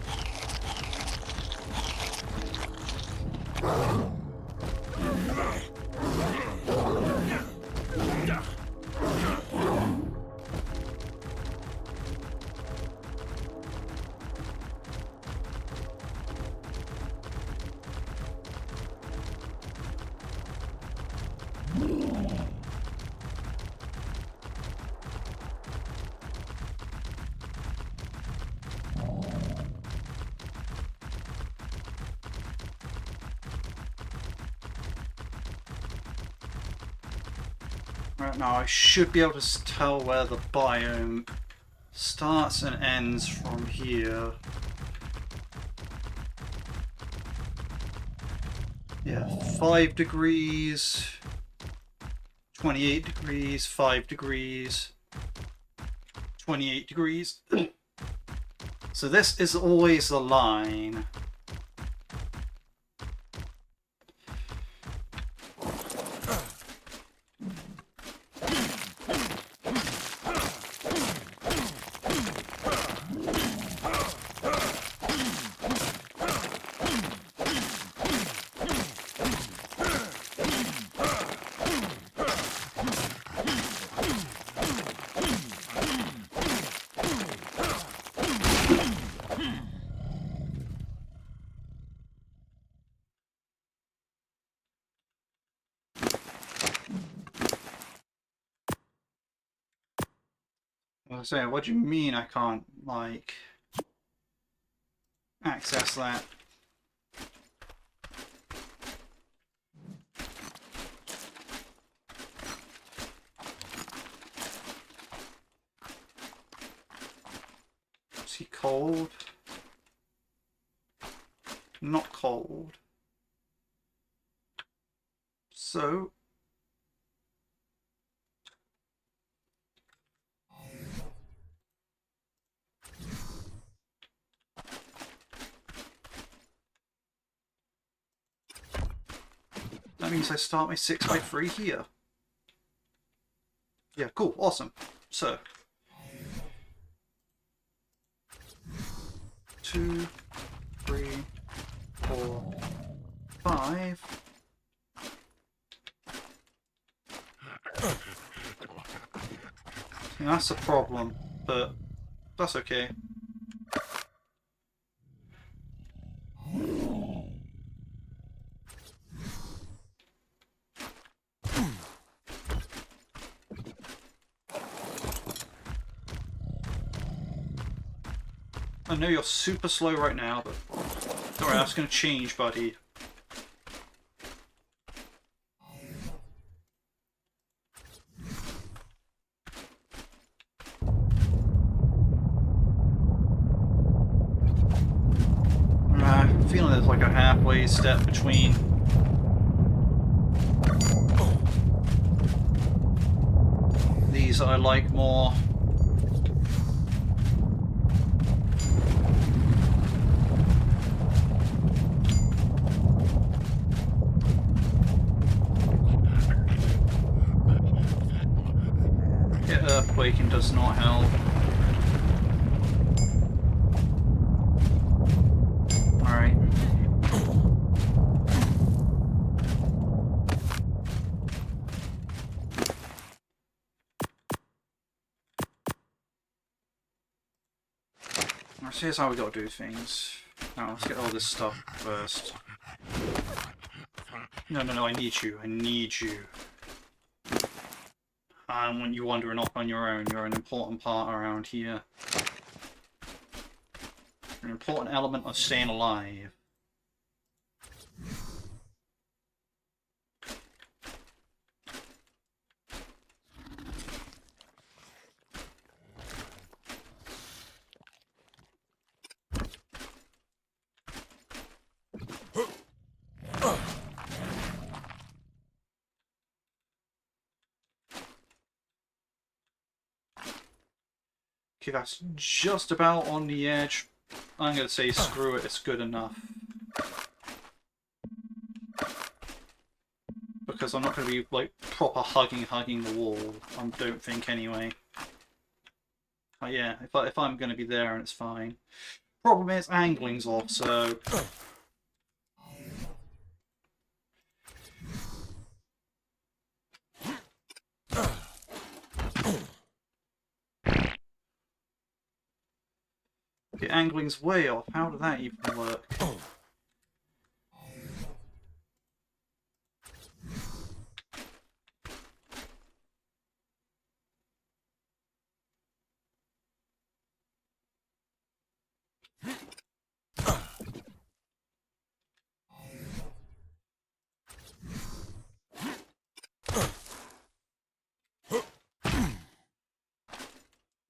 Right now I should be able to tell where the biome starts and ends from here. Yeah, 5 degrees, 28 degrees, 5 degrees, 28 degrees. So this is always the line. I was saying, what do you mean I can't, like, access that? Is he cold? Not cold. So... that means I start my 6x3 here. Yeah, cool, awesome. So... 2, 3, 4, 5. Yeah, that's a problem, but that's okay. I know you're super slow right now, but don't worry, that's going to change, buddy. I'm feeling there's like a halfway step between. These I like more. Yeah, earthquaking does not help. Alright. So here's how we gotta do things. Now let's get all this stuff first. No, I need you. I need you. I don't want you wandering off on your own. You're an important part around here. An important element of staying alive. Okay, that's just about on the edge. I'm gonna say screw it, it's good enough. Because I'm not gonna be like proper hugging the wall. I don't think anyway. Yeah, if I'm gonna be there and it's fine. Problem is angling's off, so the angling's way off. How did that even work?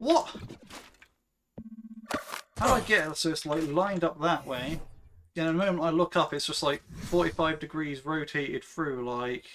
What? How do I get it so it's like lined up that way? Yeah, in the moment I look up, it's just like 45 degrees rotated through, like...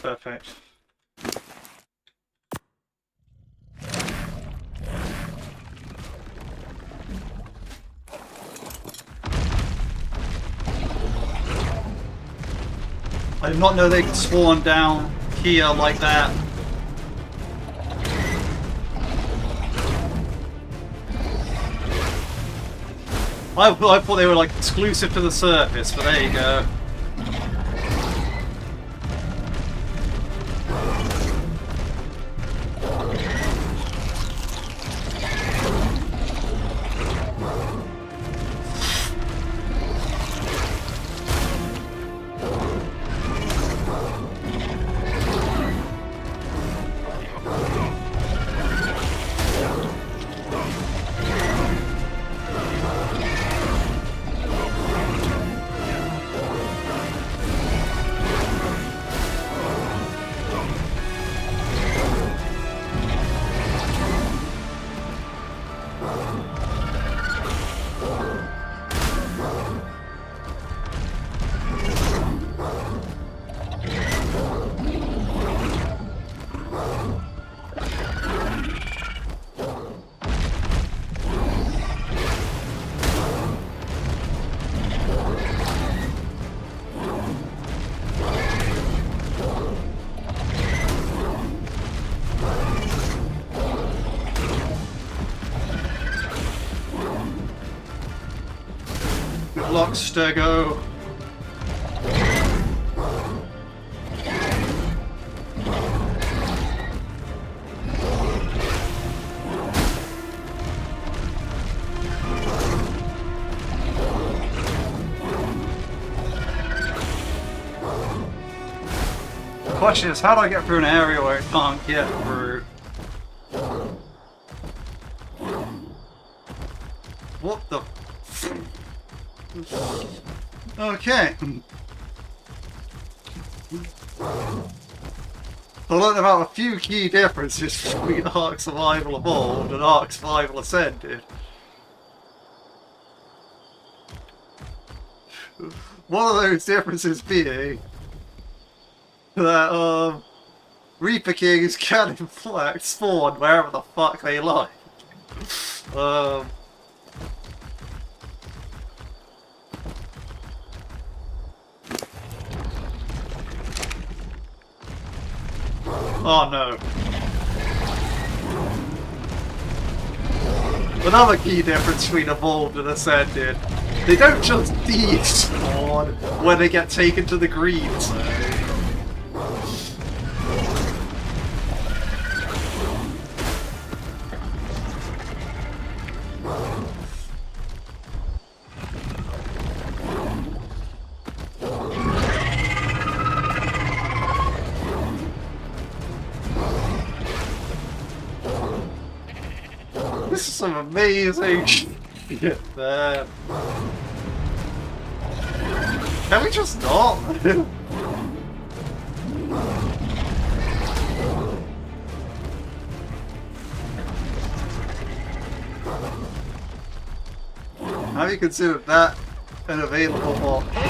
Perfect. I did not know they could spawn down here like that. I thought they were like exclusive to the surface, but there you go. Good luck, Stego. The question is, how do I get through an area where it can't get through? What the... Okay. I learned about a few key differences between Ark Survival Evolved and Ark Survival Ascended. One of those differences being that Reaper Kings can in fact spawn wherever the fuck they like. Oh no. Another key difference between Evolved and Ascended. They don't just despawn when they get taken to the green zone. This is some amazing shit, man. Can we just not? Have you considered that an available option?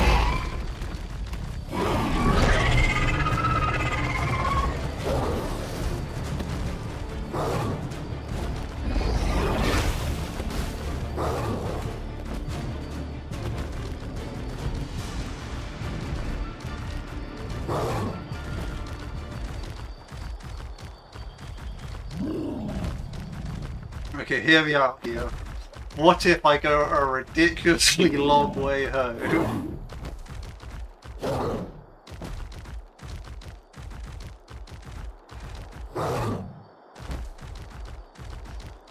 Okay, here we are here. What if I go a ridiculously long way home?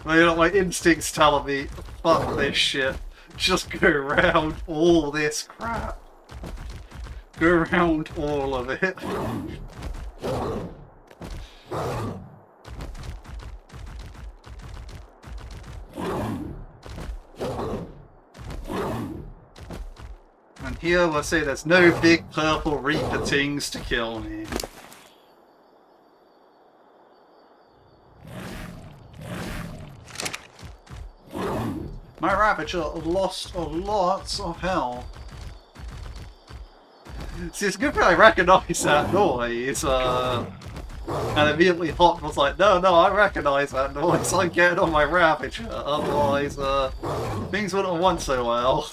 Well, you know, my instincts tell me, fuck this shit. Just go around all this crap. Go around all of it. And here we'll say there's no big purple reaper things to kill me. My Ravager lost a lot of health. See, it's good that I recognise that noise, and immediately Hot was like, no, I recognise that noise, I'm getting on my Ravager, otherwise, things wouldn't have went so well.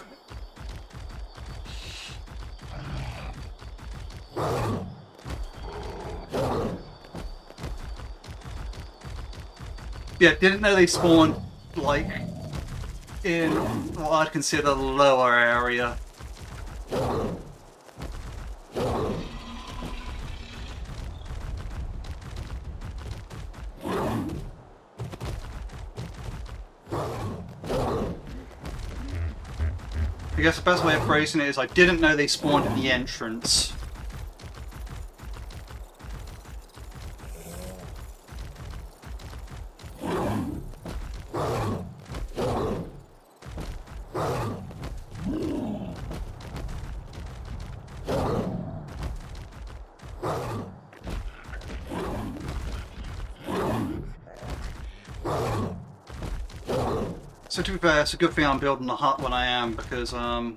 Yeah, didn't know they spawned, like, in what I'd consider the lower area. I guess the best way of phrasing it is I didn't know they spawned in the entrance. So to be fair, it's a good thing I'm building a hut when I am, because I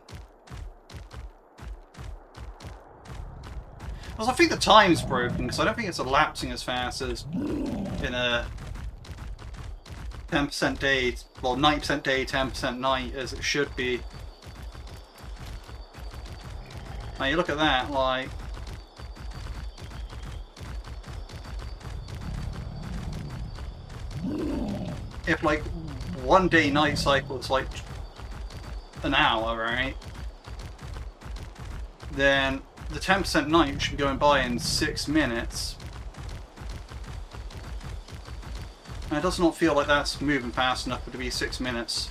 think the time's broken, because I don't think it's elapsing as fast as in a 10% day, well 90% day, 10% night as it should be. Now you look at that, like... if like 1 day night cycle is like an hour, right? Then the 10% night should be going by in 6 minutes. And it does not feel like that's moving fast enough to be 6 minutes.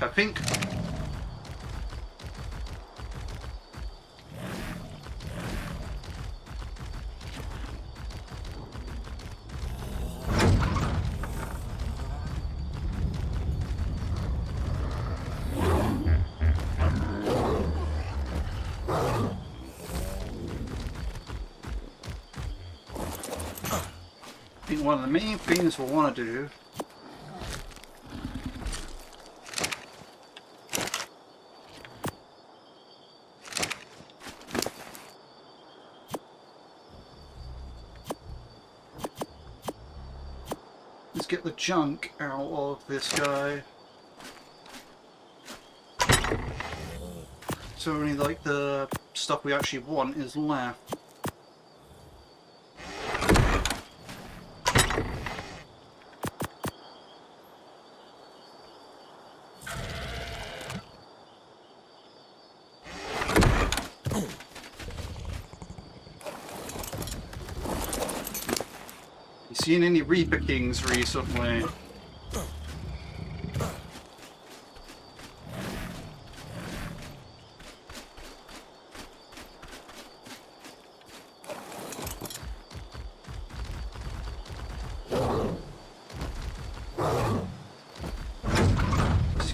I think. I think one of the main things we'll want to do is get the junk out of this guy. So only like the stuff we actually want is left. Seen any Reaper Kings recently?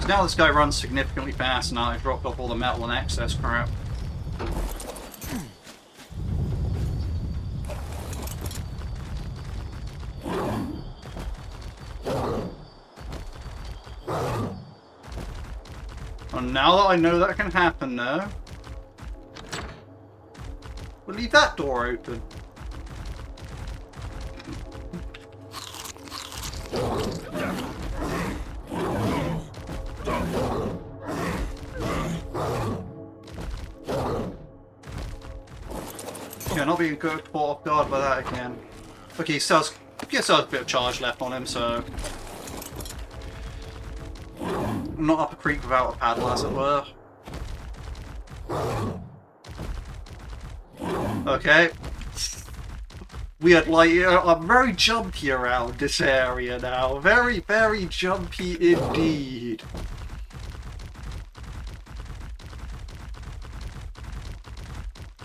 Now this guy runs significantly fast now. I've dropped off all the metal and excess crap. Now that I know that can happen now, we'll leave that door open. Yeah, not being caught off guard by that again. Okay, he still has a bit of charge left on him, so... Not up a creek without a paddle, as it were. Okay. We are like, I'm very jumpy around this area now. Very, very jumpy indeed.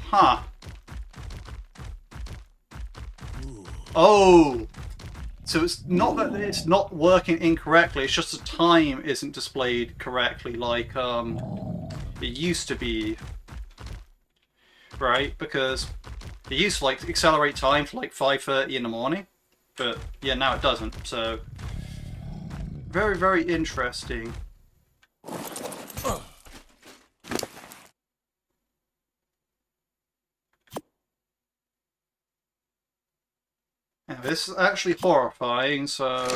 Huh. Oh. So it's not that it's not working incorrectly, it's just the time isn't displayed correctly like it used to be. Right? Because it used to like accelerate time to like 5:30 in the morning. But yeah, now it doesn't, so very, very interesting. Yeah, this is actually horrifying, so...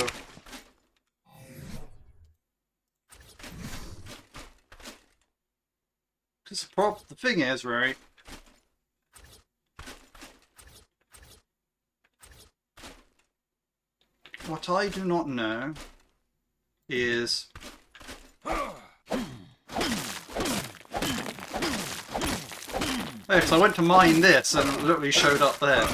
The thing is, right... What I do not know is... Oh, so I went to mine this and it literally showed up there.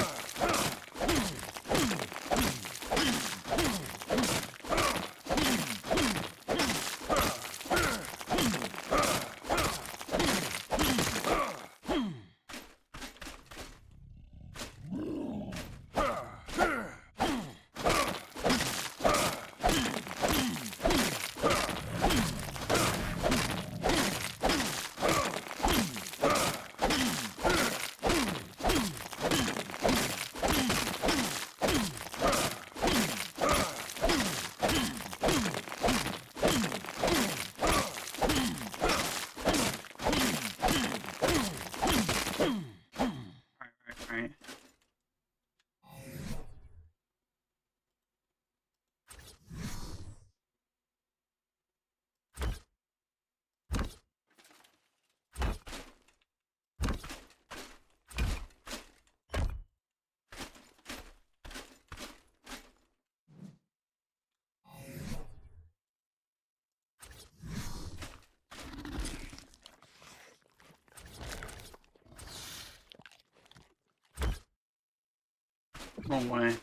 Wrong way.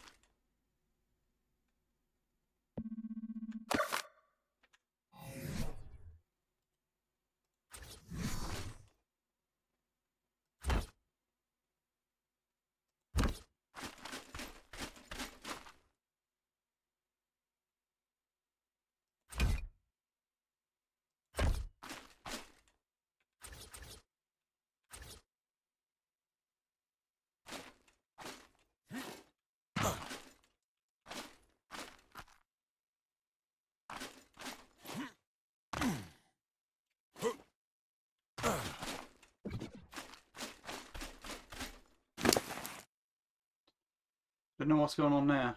Don't know what's going on there.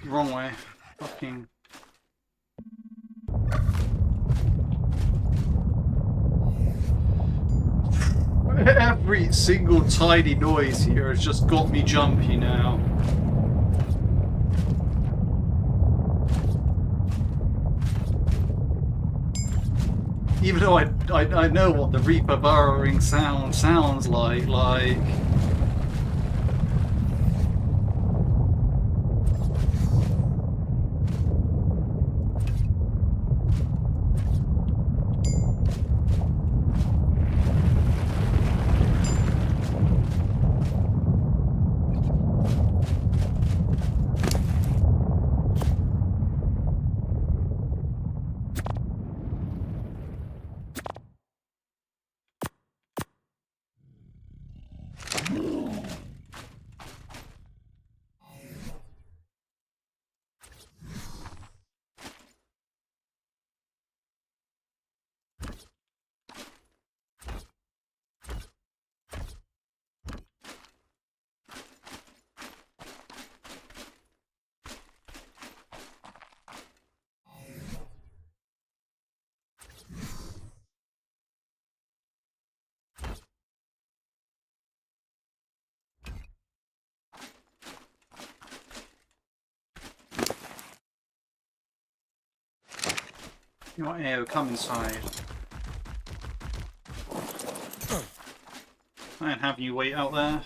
Wrong way. Fucking... Every single tiny noise here has just got me jumpy now. Even though I know what the Reaper burrowing sound sounds like. You want to come inside. I ain't having you wait out there.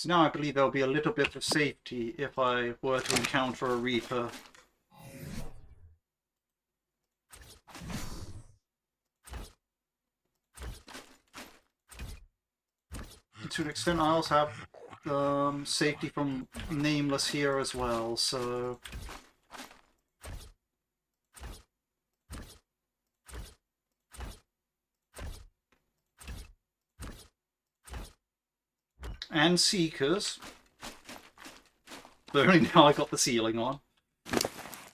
Now I believe there'll be a little bit of safety if I were to encounter a Reaper. To an extent, I also have safety from Nameless here as well, so... And Seekers. But only now I got the ceiling on.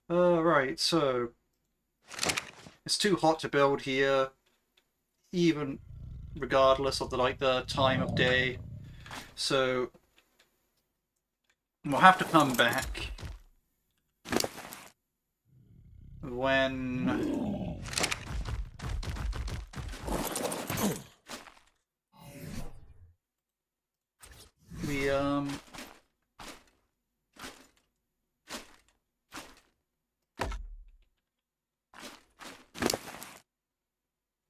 Right, so... It's too hot to build here, even regardless of the time of day. So... We'll have to come back when...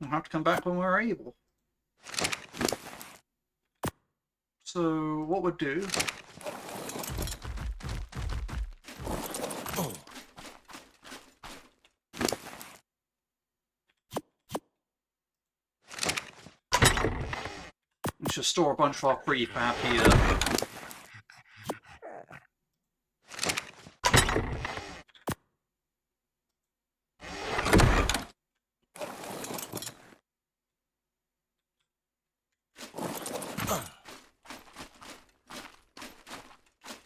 We'll have to come back when we're able. So, what we'll do... Let's just store a bunch of our prefab here.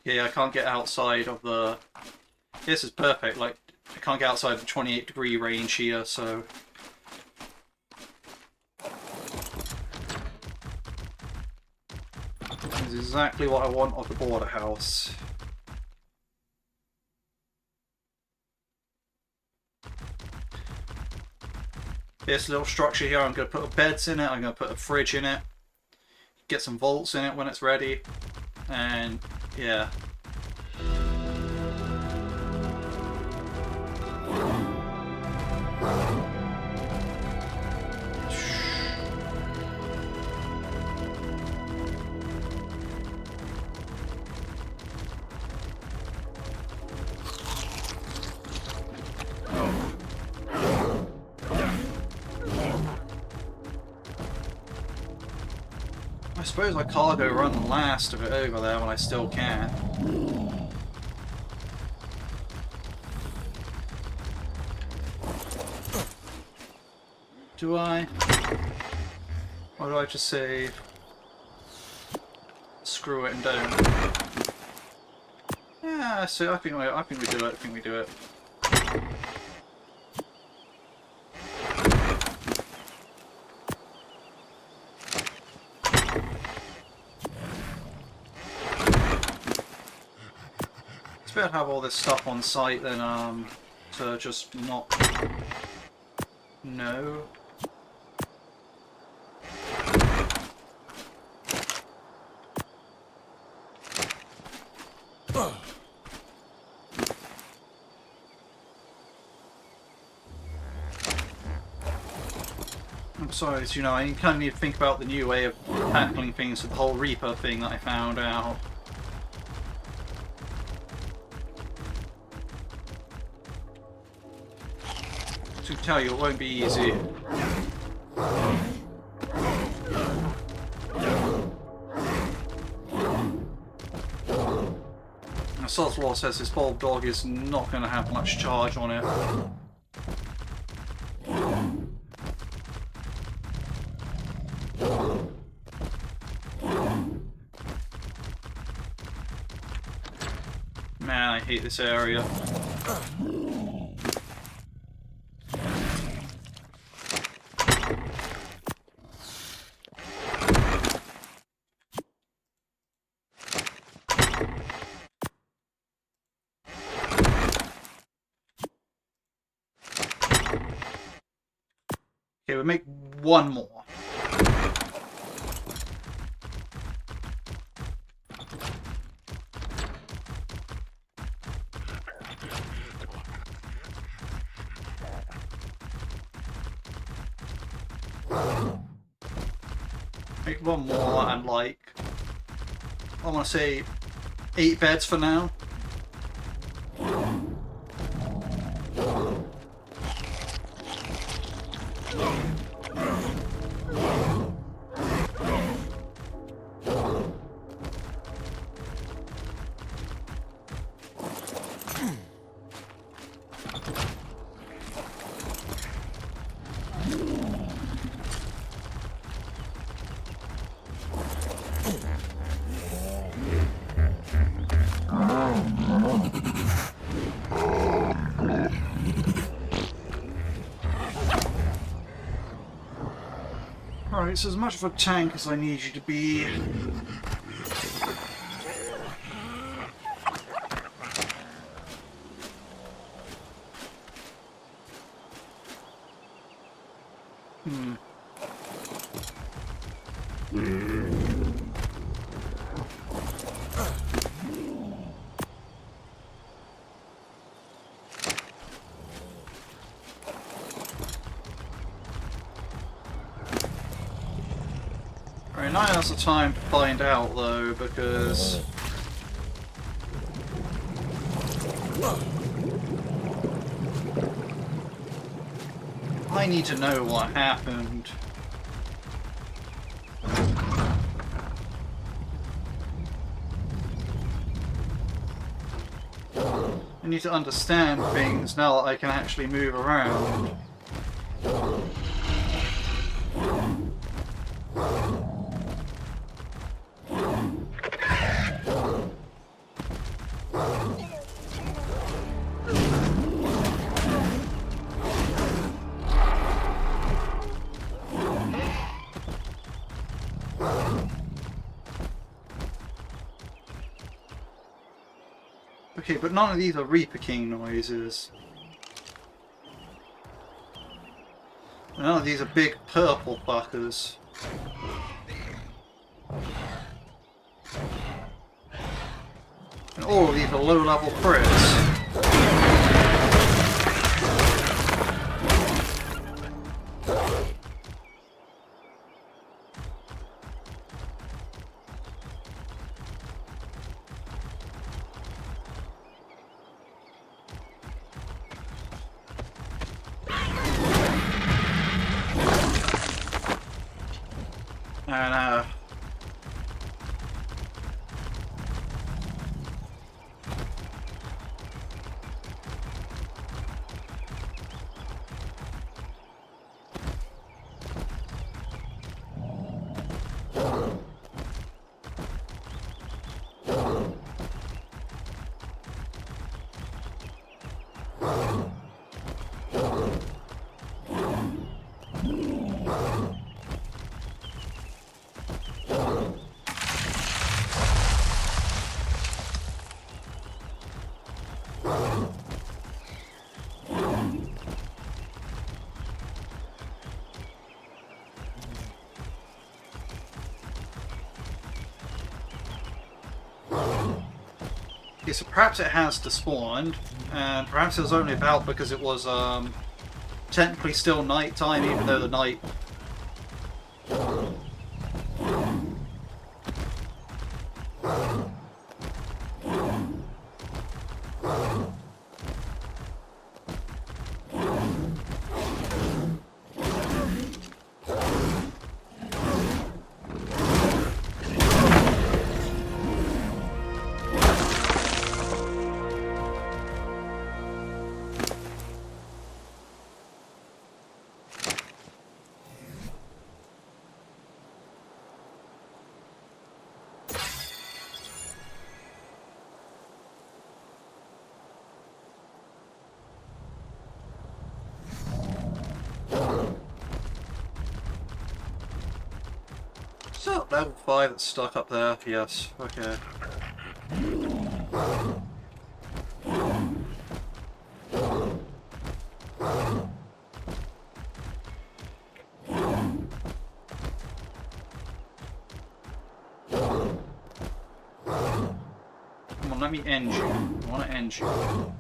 Yeah, I can't get outside of the... This is perfect, like, I can't get outside the 28-degree range here, so... This is exactly what I want of the border house. This little structure here, I'm going to put beds in it, I'm going to put a fridge in it, get some vaults in it when it's ready, and yeah. I suppose I cargo run the last of it over there when I still can. Do I? Or do I just say screw it and don't? Yeah, so I think we do it. I think we do it. It's better to have all this stuff on site than to just not know. I'm sorry, you know, I kind of need to think about the new way of tackling things with the whole Reaper thing that I found out. To tell you, it won't be easy. Sod's Law says this bulb dog is not going to have much charge on it. Man, I hate this area. Okay, we'll make one more. Make one more and like, I want to say 8 beds for now. Alright, so as much of a tank as I need you to be. Alright, now's the time to find out though, because I need to know what happened. I need to understand things now that I can actually move around. Okay, but none of these are Reaper King noises. None of these are big purple fuckers. And all of these are low-level crits. And okay, so perhaps it has despawned, and perhaps it was only about because it was technically still night time, even though the night. level 5 that's stuck up there. Yes. Okay. Come on, let me end you. I want to end you.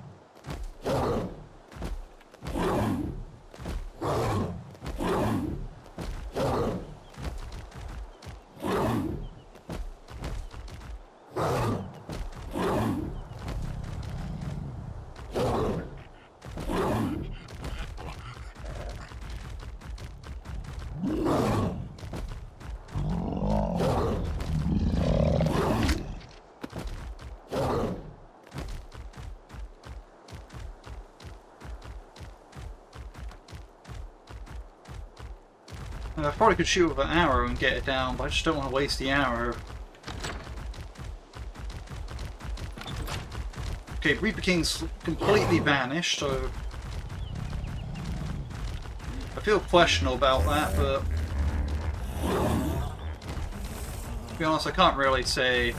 I probably could shoot with an arrow and get it down, but I just don't want to waste the arrow. Okay, Reaper King's completely vanished, so I feel questionable about that, but to be honest, I can't really say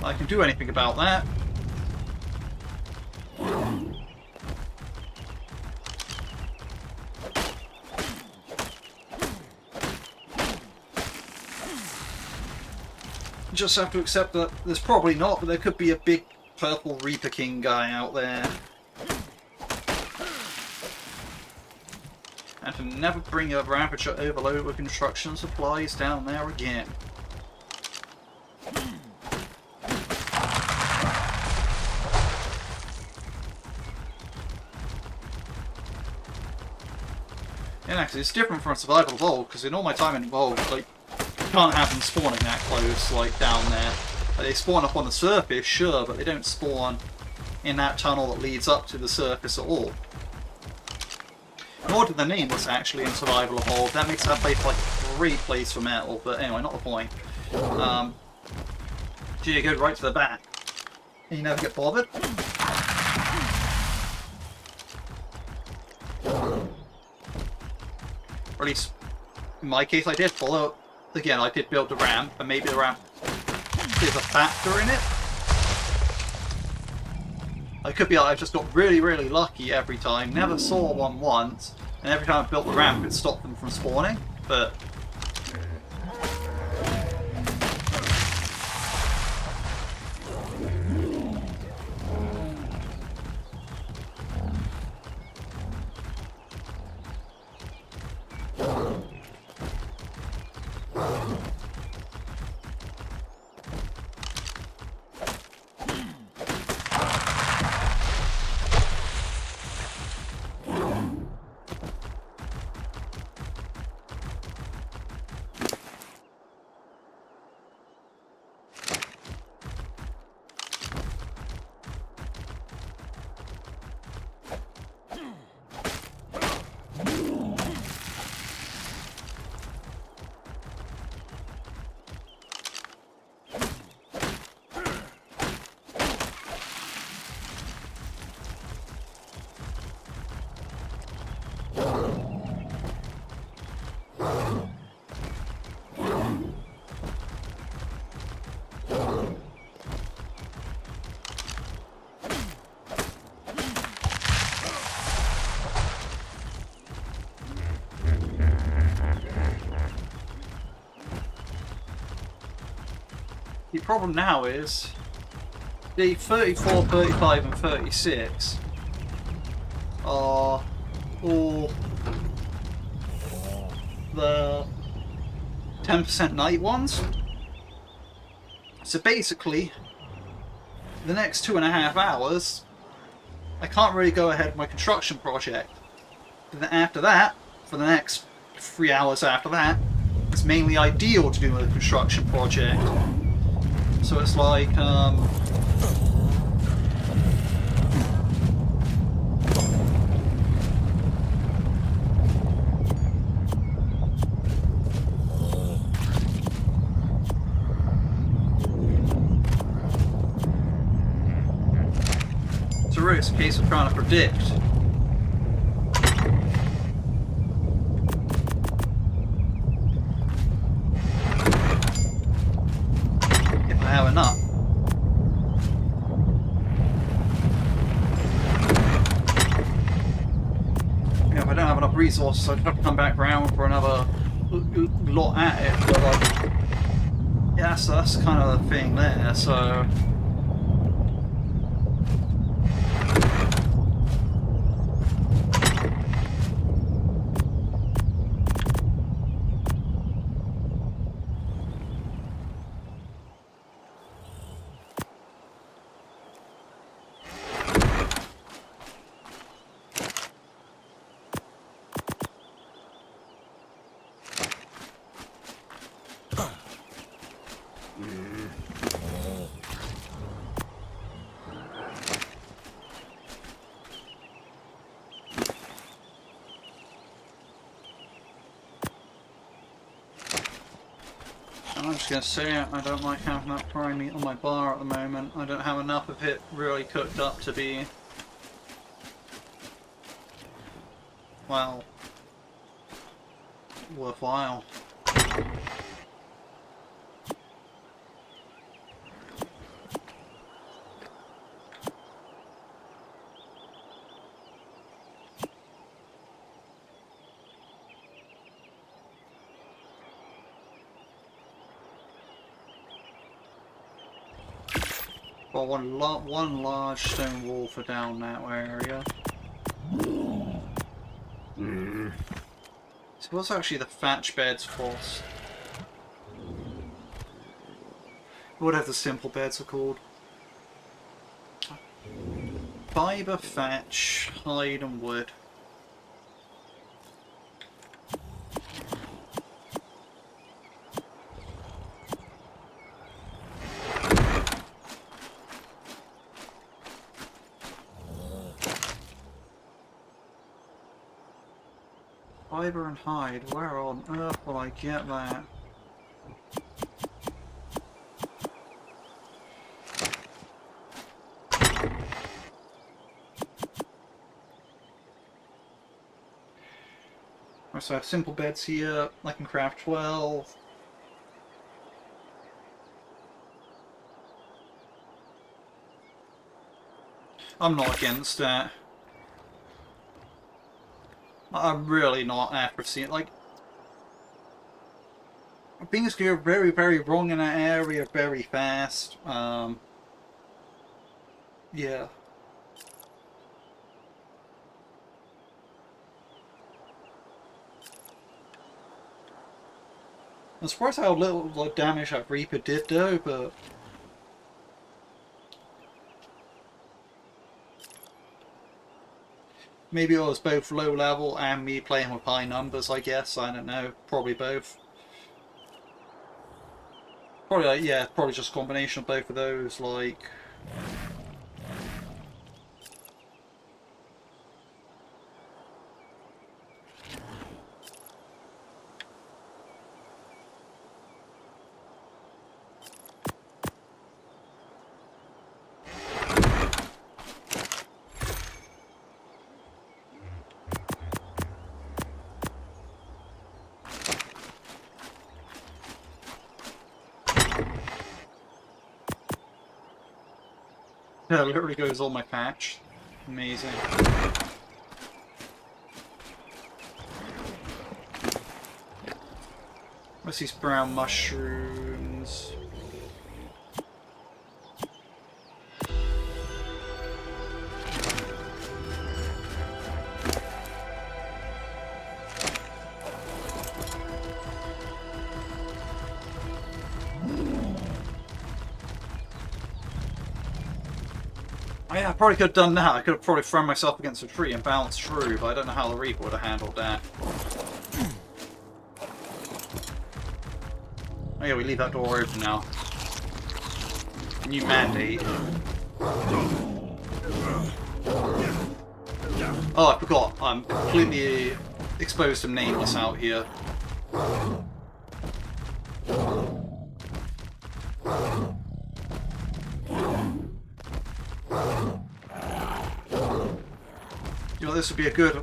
I can do anything about that. Just have to accept that there's probably not, but there could be a big purple Reaper King guy out there. And to never bring a Ravager overload with construction supplies down there again. Yeah, actually, it's different from Survival Evolved, because in all my time in Evolved, like, you can't have them spawning that close, like, down there. Like, they spawn up on the surface, sure, but they don't spawn in that tunnel that leads up to the surface at all. Nor do the nameless, actually, in Survival Evolved. That makes that place, like, a great place for metal, but anyway, not the point. Gee, you go right to the back. And you never get bothered. Or at least, in my case, I did follow. Again, I did build the ramp, and maybe the ramp is a factor in it. I could be like, I just got really, really lucky every time, never saw one once, and every time I built the ramp it stopped them from spawning, but... The problem now is the 34, 35 and 36 are all the 10% night ones. So basically, the next 2.5 hours, I can't really go ahead with my construction project. Then after that, for the next 3 hours after that, it's mainly ideal to do a construction project. So it's like, so really it's a case of trying to predict. have enough. Yeah, if I don't have enough resources, I'd have to come back around for another lot at it. But like, yeah, so that's kind of the thing there. So. I'm just going to say it, I don't like having that prime meat on my bar at the moment. I don't have enough of it really cooked up to be, well, worthwhile. Got one large stone wall for down that area. So what's actually the thatch beds cost? Whatever the simple beds are called. Fibre, thatch, hide and wood. Fibre and hide, where on earth will I get that? So I have simple beds here, I can craft 12. I'm not against that. I'm really not after seeing, like, things go very, very wrong in that area very fast. Yeah. I'm surprised how little like, damage that Reaper did though, but... Maybe it was both low level and me playing with high numbers, I guess. I don't know. Probably both. Probably, like, yeah, probably just a combination of both of those, like... Yeah, it literally goes on my patch. Amazing. What's these brown mushrooms? Oh yeah, I probably could have done that. I could have probably thrown myself against a tree and bounced through, but I don't know how the Reaper would have handled that. Oh yeah, we leave that door open now. New mandate. Oh, I forgot. I'm completely exposed and nameless out here. You know, this would be a good...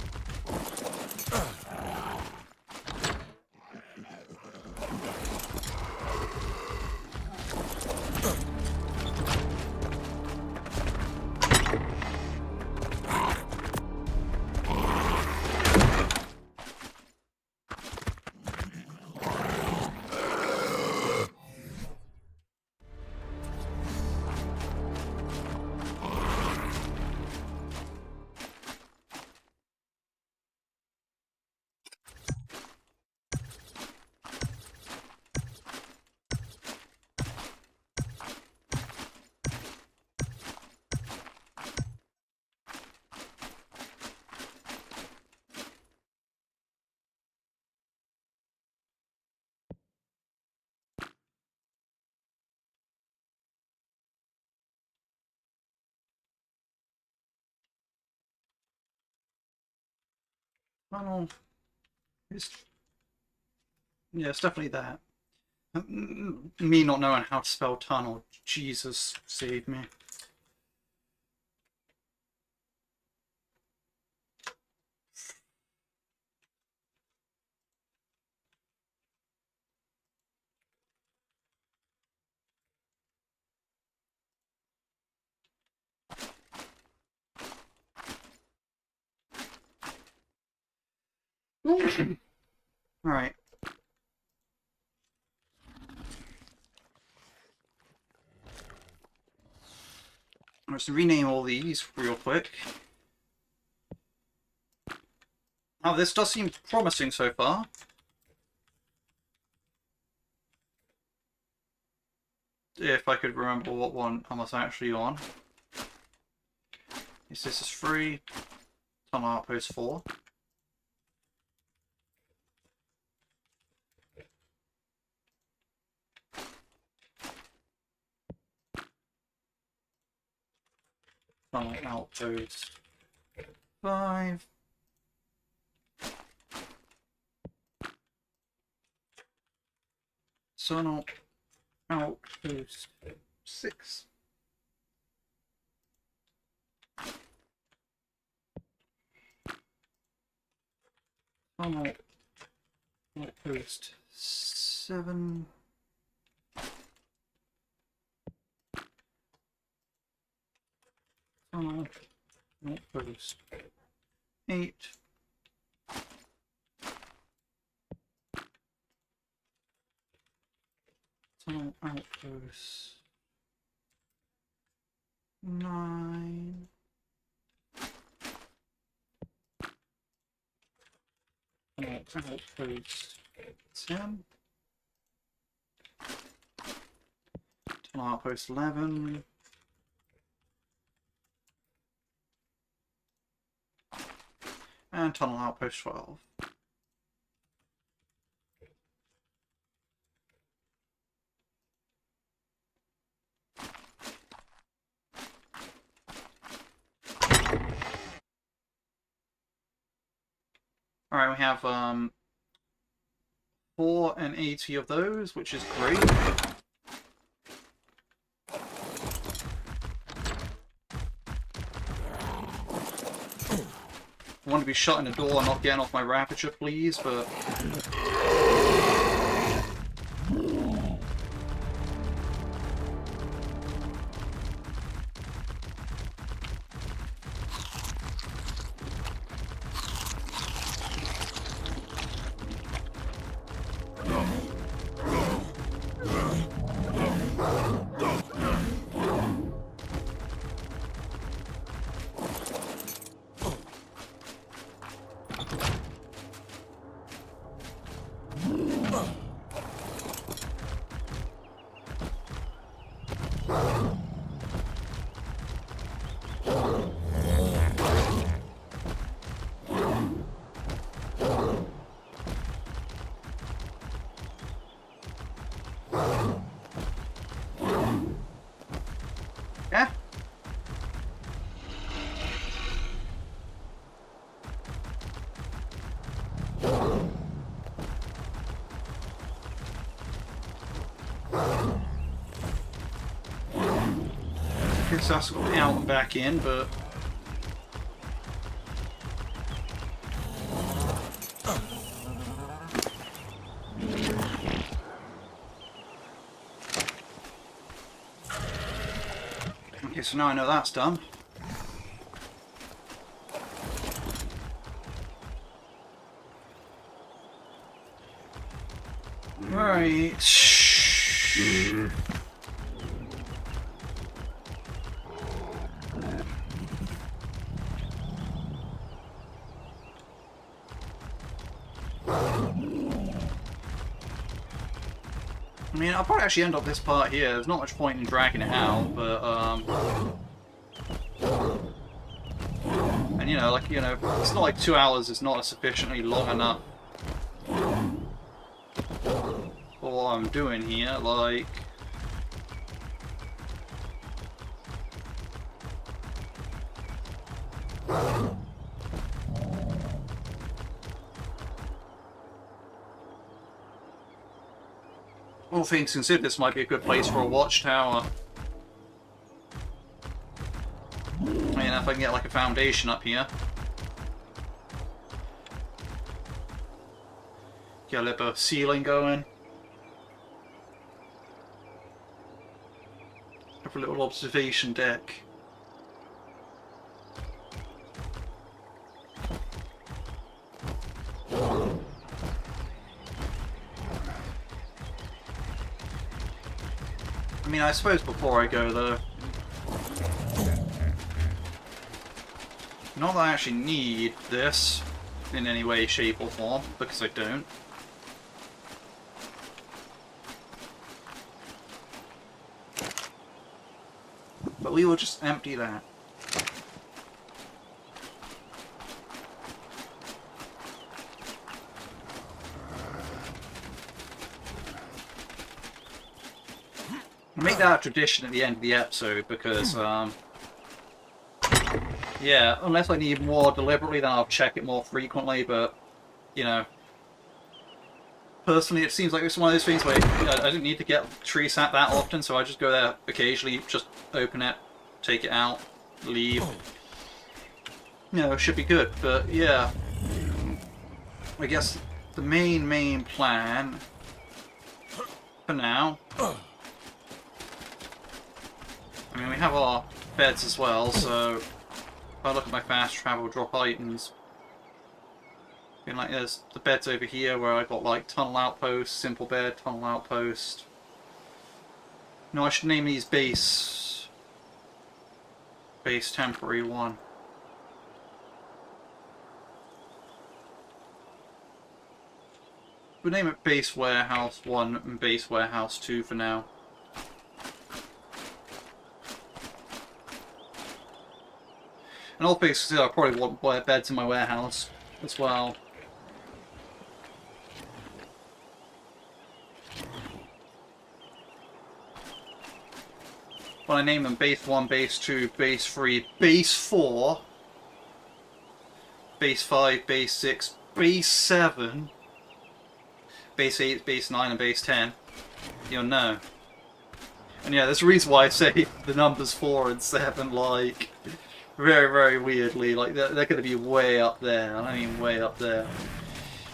Tunnel. Yeah, it's definitely that. Me not knowing how to spell tunnel. Jesus, save me. Alright. Let's rename all these real quick. Now, this does seem promising so far. If I could remember what one I was actually on. This is 3. Tunnel Outpost 4. Tunnel Outpost 5. Tunnel Outpost 6. Tunnel Outpost 7. Tunnel Outpost 8. Tunnel Outpost 9. Tunnel Outpost 10. Tunnel Outpost 11. And Tunnel Outpost 12. Alright, we have 480 of those, which is great. I want to be shutting the door and not getting off my Rapiture, please, but... Yeah? Guess that's out and back in, but... Okay, so now I know that's done. Right. I mean, I'll probably actually end up this part here. There's not much point in dragging it out, but, and, you know, like, you know, it's not like 2 hours is not sufficiently long enough for what I'm doing here, like... all things considered, this might be a good place for a watchtower. I mean, if I can get like a foundation up here. Get a little bit of ceiling going. Have a little observation deck. I mean, I suppose before I go though, not that I actually need this in any way, shape or form, because I don't. But we will just empty that. Make that a tradition at the end of the episode because, yeah, unless I need more deliberately, then I'll check it more frequently, but, you know, personally it seems like it's one of those things where I don't need to get tree sap that often, so I just go there occasionally, just open it, take it out, leave. You know, it should be good, but yeah. I guess the main plan for now, I mean, we have our beds as well, so if I look at my fast travel drop items, like there's the beds over here where I got like tunnel outpost, simple bed, tunnel outpost. No, I should name these base temporary 1. We'll name it base warehouse 1 and base warehouse 2 for now. And all things I probably want beds in my warehouse as well. When I name them base 1, base 2, base 3, base 4, base 5, base 6, base 7, base 8, base 9 and base 10, you'll know. And yeah, there's a reason why I say the numbers 4 and 7 like very weirdly, like they're going to be way up there. I mean way up there.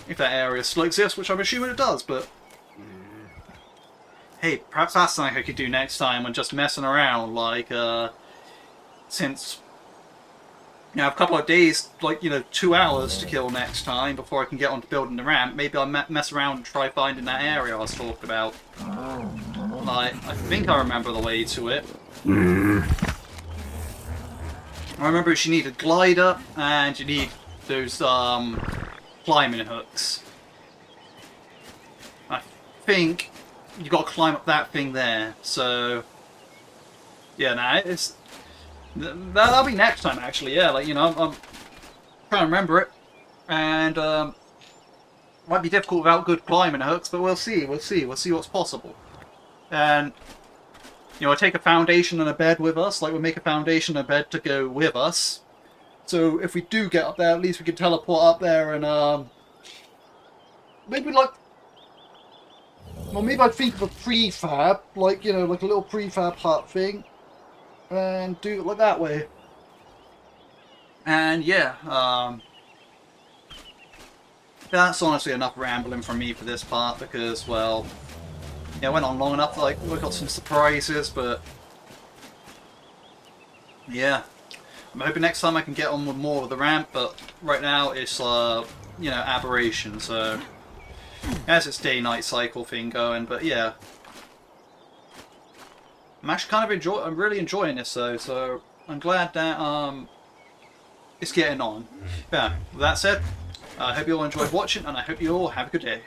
If that area still exists, which I'm assuming it does, but hey, perhaps that's something I could do next time when just messing around, like, since, you know, I have a couple of days, like, you know, 2 hours to kill next time before I can get on to building the ramp, maybe I'll mess around and try finding that area I was talking about. Like, I think I remember the way to it. I remember you need a glider, and you need those, climbing hooks. I think you got to climb up that thing there, so yeah, nah, it's that'll be next time actually. Yeah, like, you know, I'm trying to remember it, and might be difficult without good climbing hooks, but we'll see what's possible. And you know, I take a foundation and a bed with us, like we'll make a foundation and a bed to go with us, so if we do get up there, at least we can teleport up there and maybe like, well, maybe I'd think of a prefab, like, you know, like a little prefab hut thing, and do it like that way. And yeah, that's honestly enough rambling from me for this part because, well, yeah, I went on long enough. Like, we got some surprises, but yeah, I'm hoping next time I can get on with more of the ramp. But right now it's you know, aberration, so. As its day-night cycle thing going, but yeah, I'm actually kind of I'm really enjoying this though, so I'm glad that it's getting on. Yeah, with that said, I hope you all enjoyed watching, and I hope you all have a good day.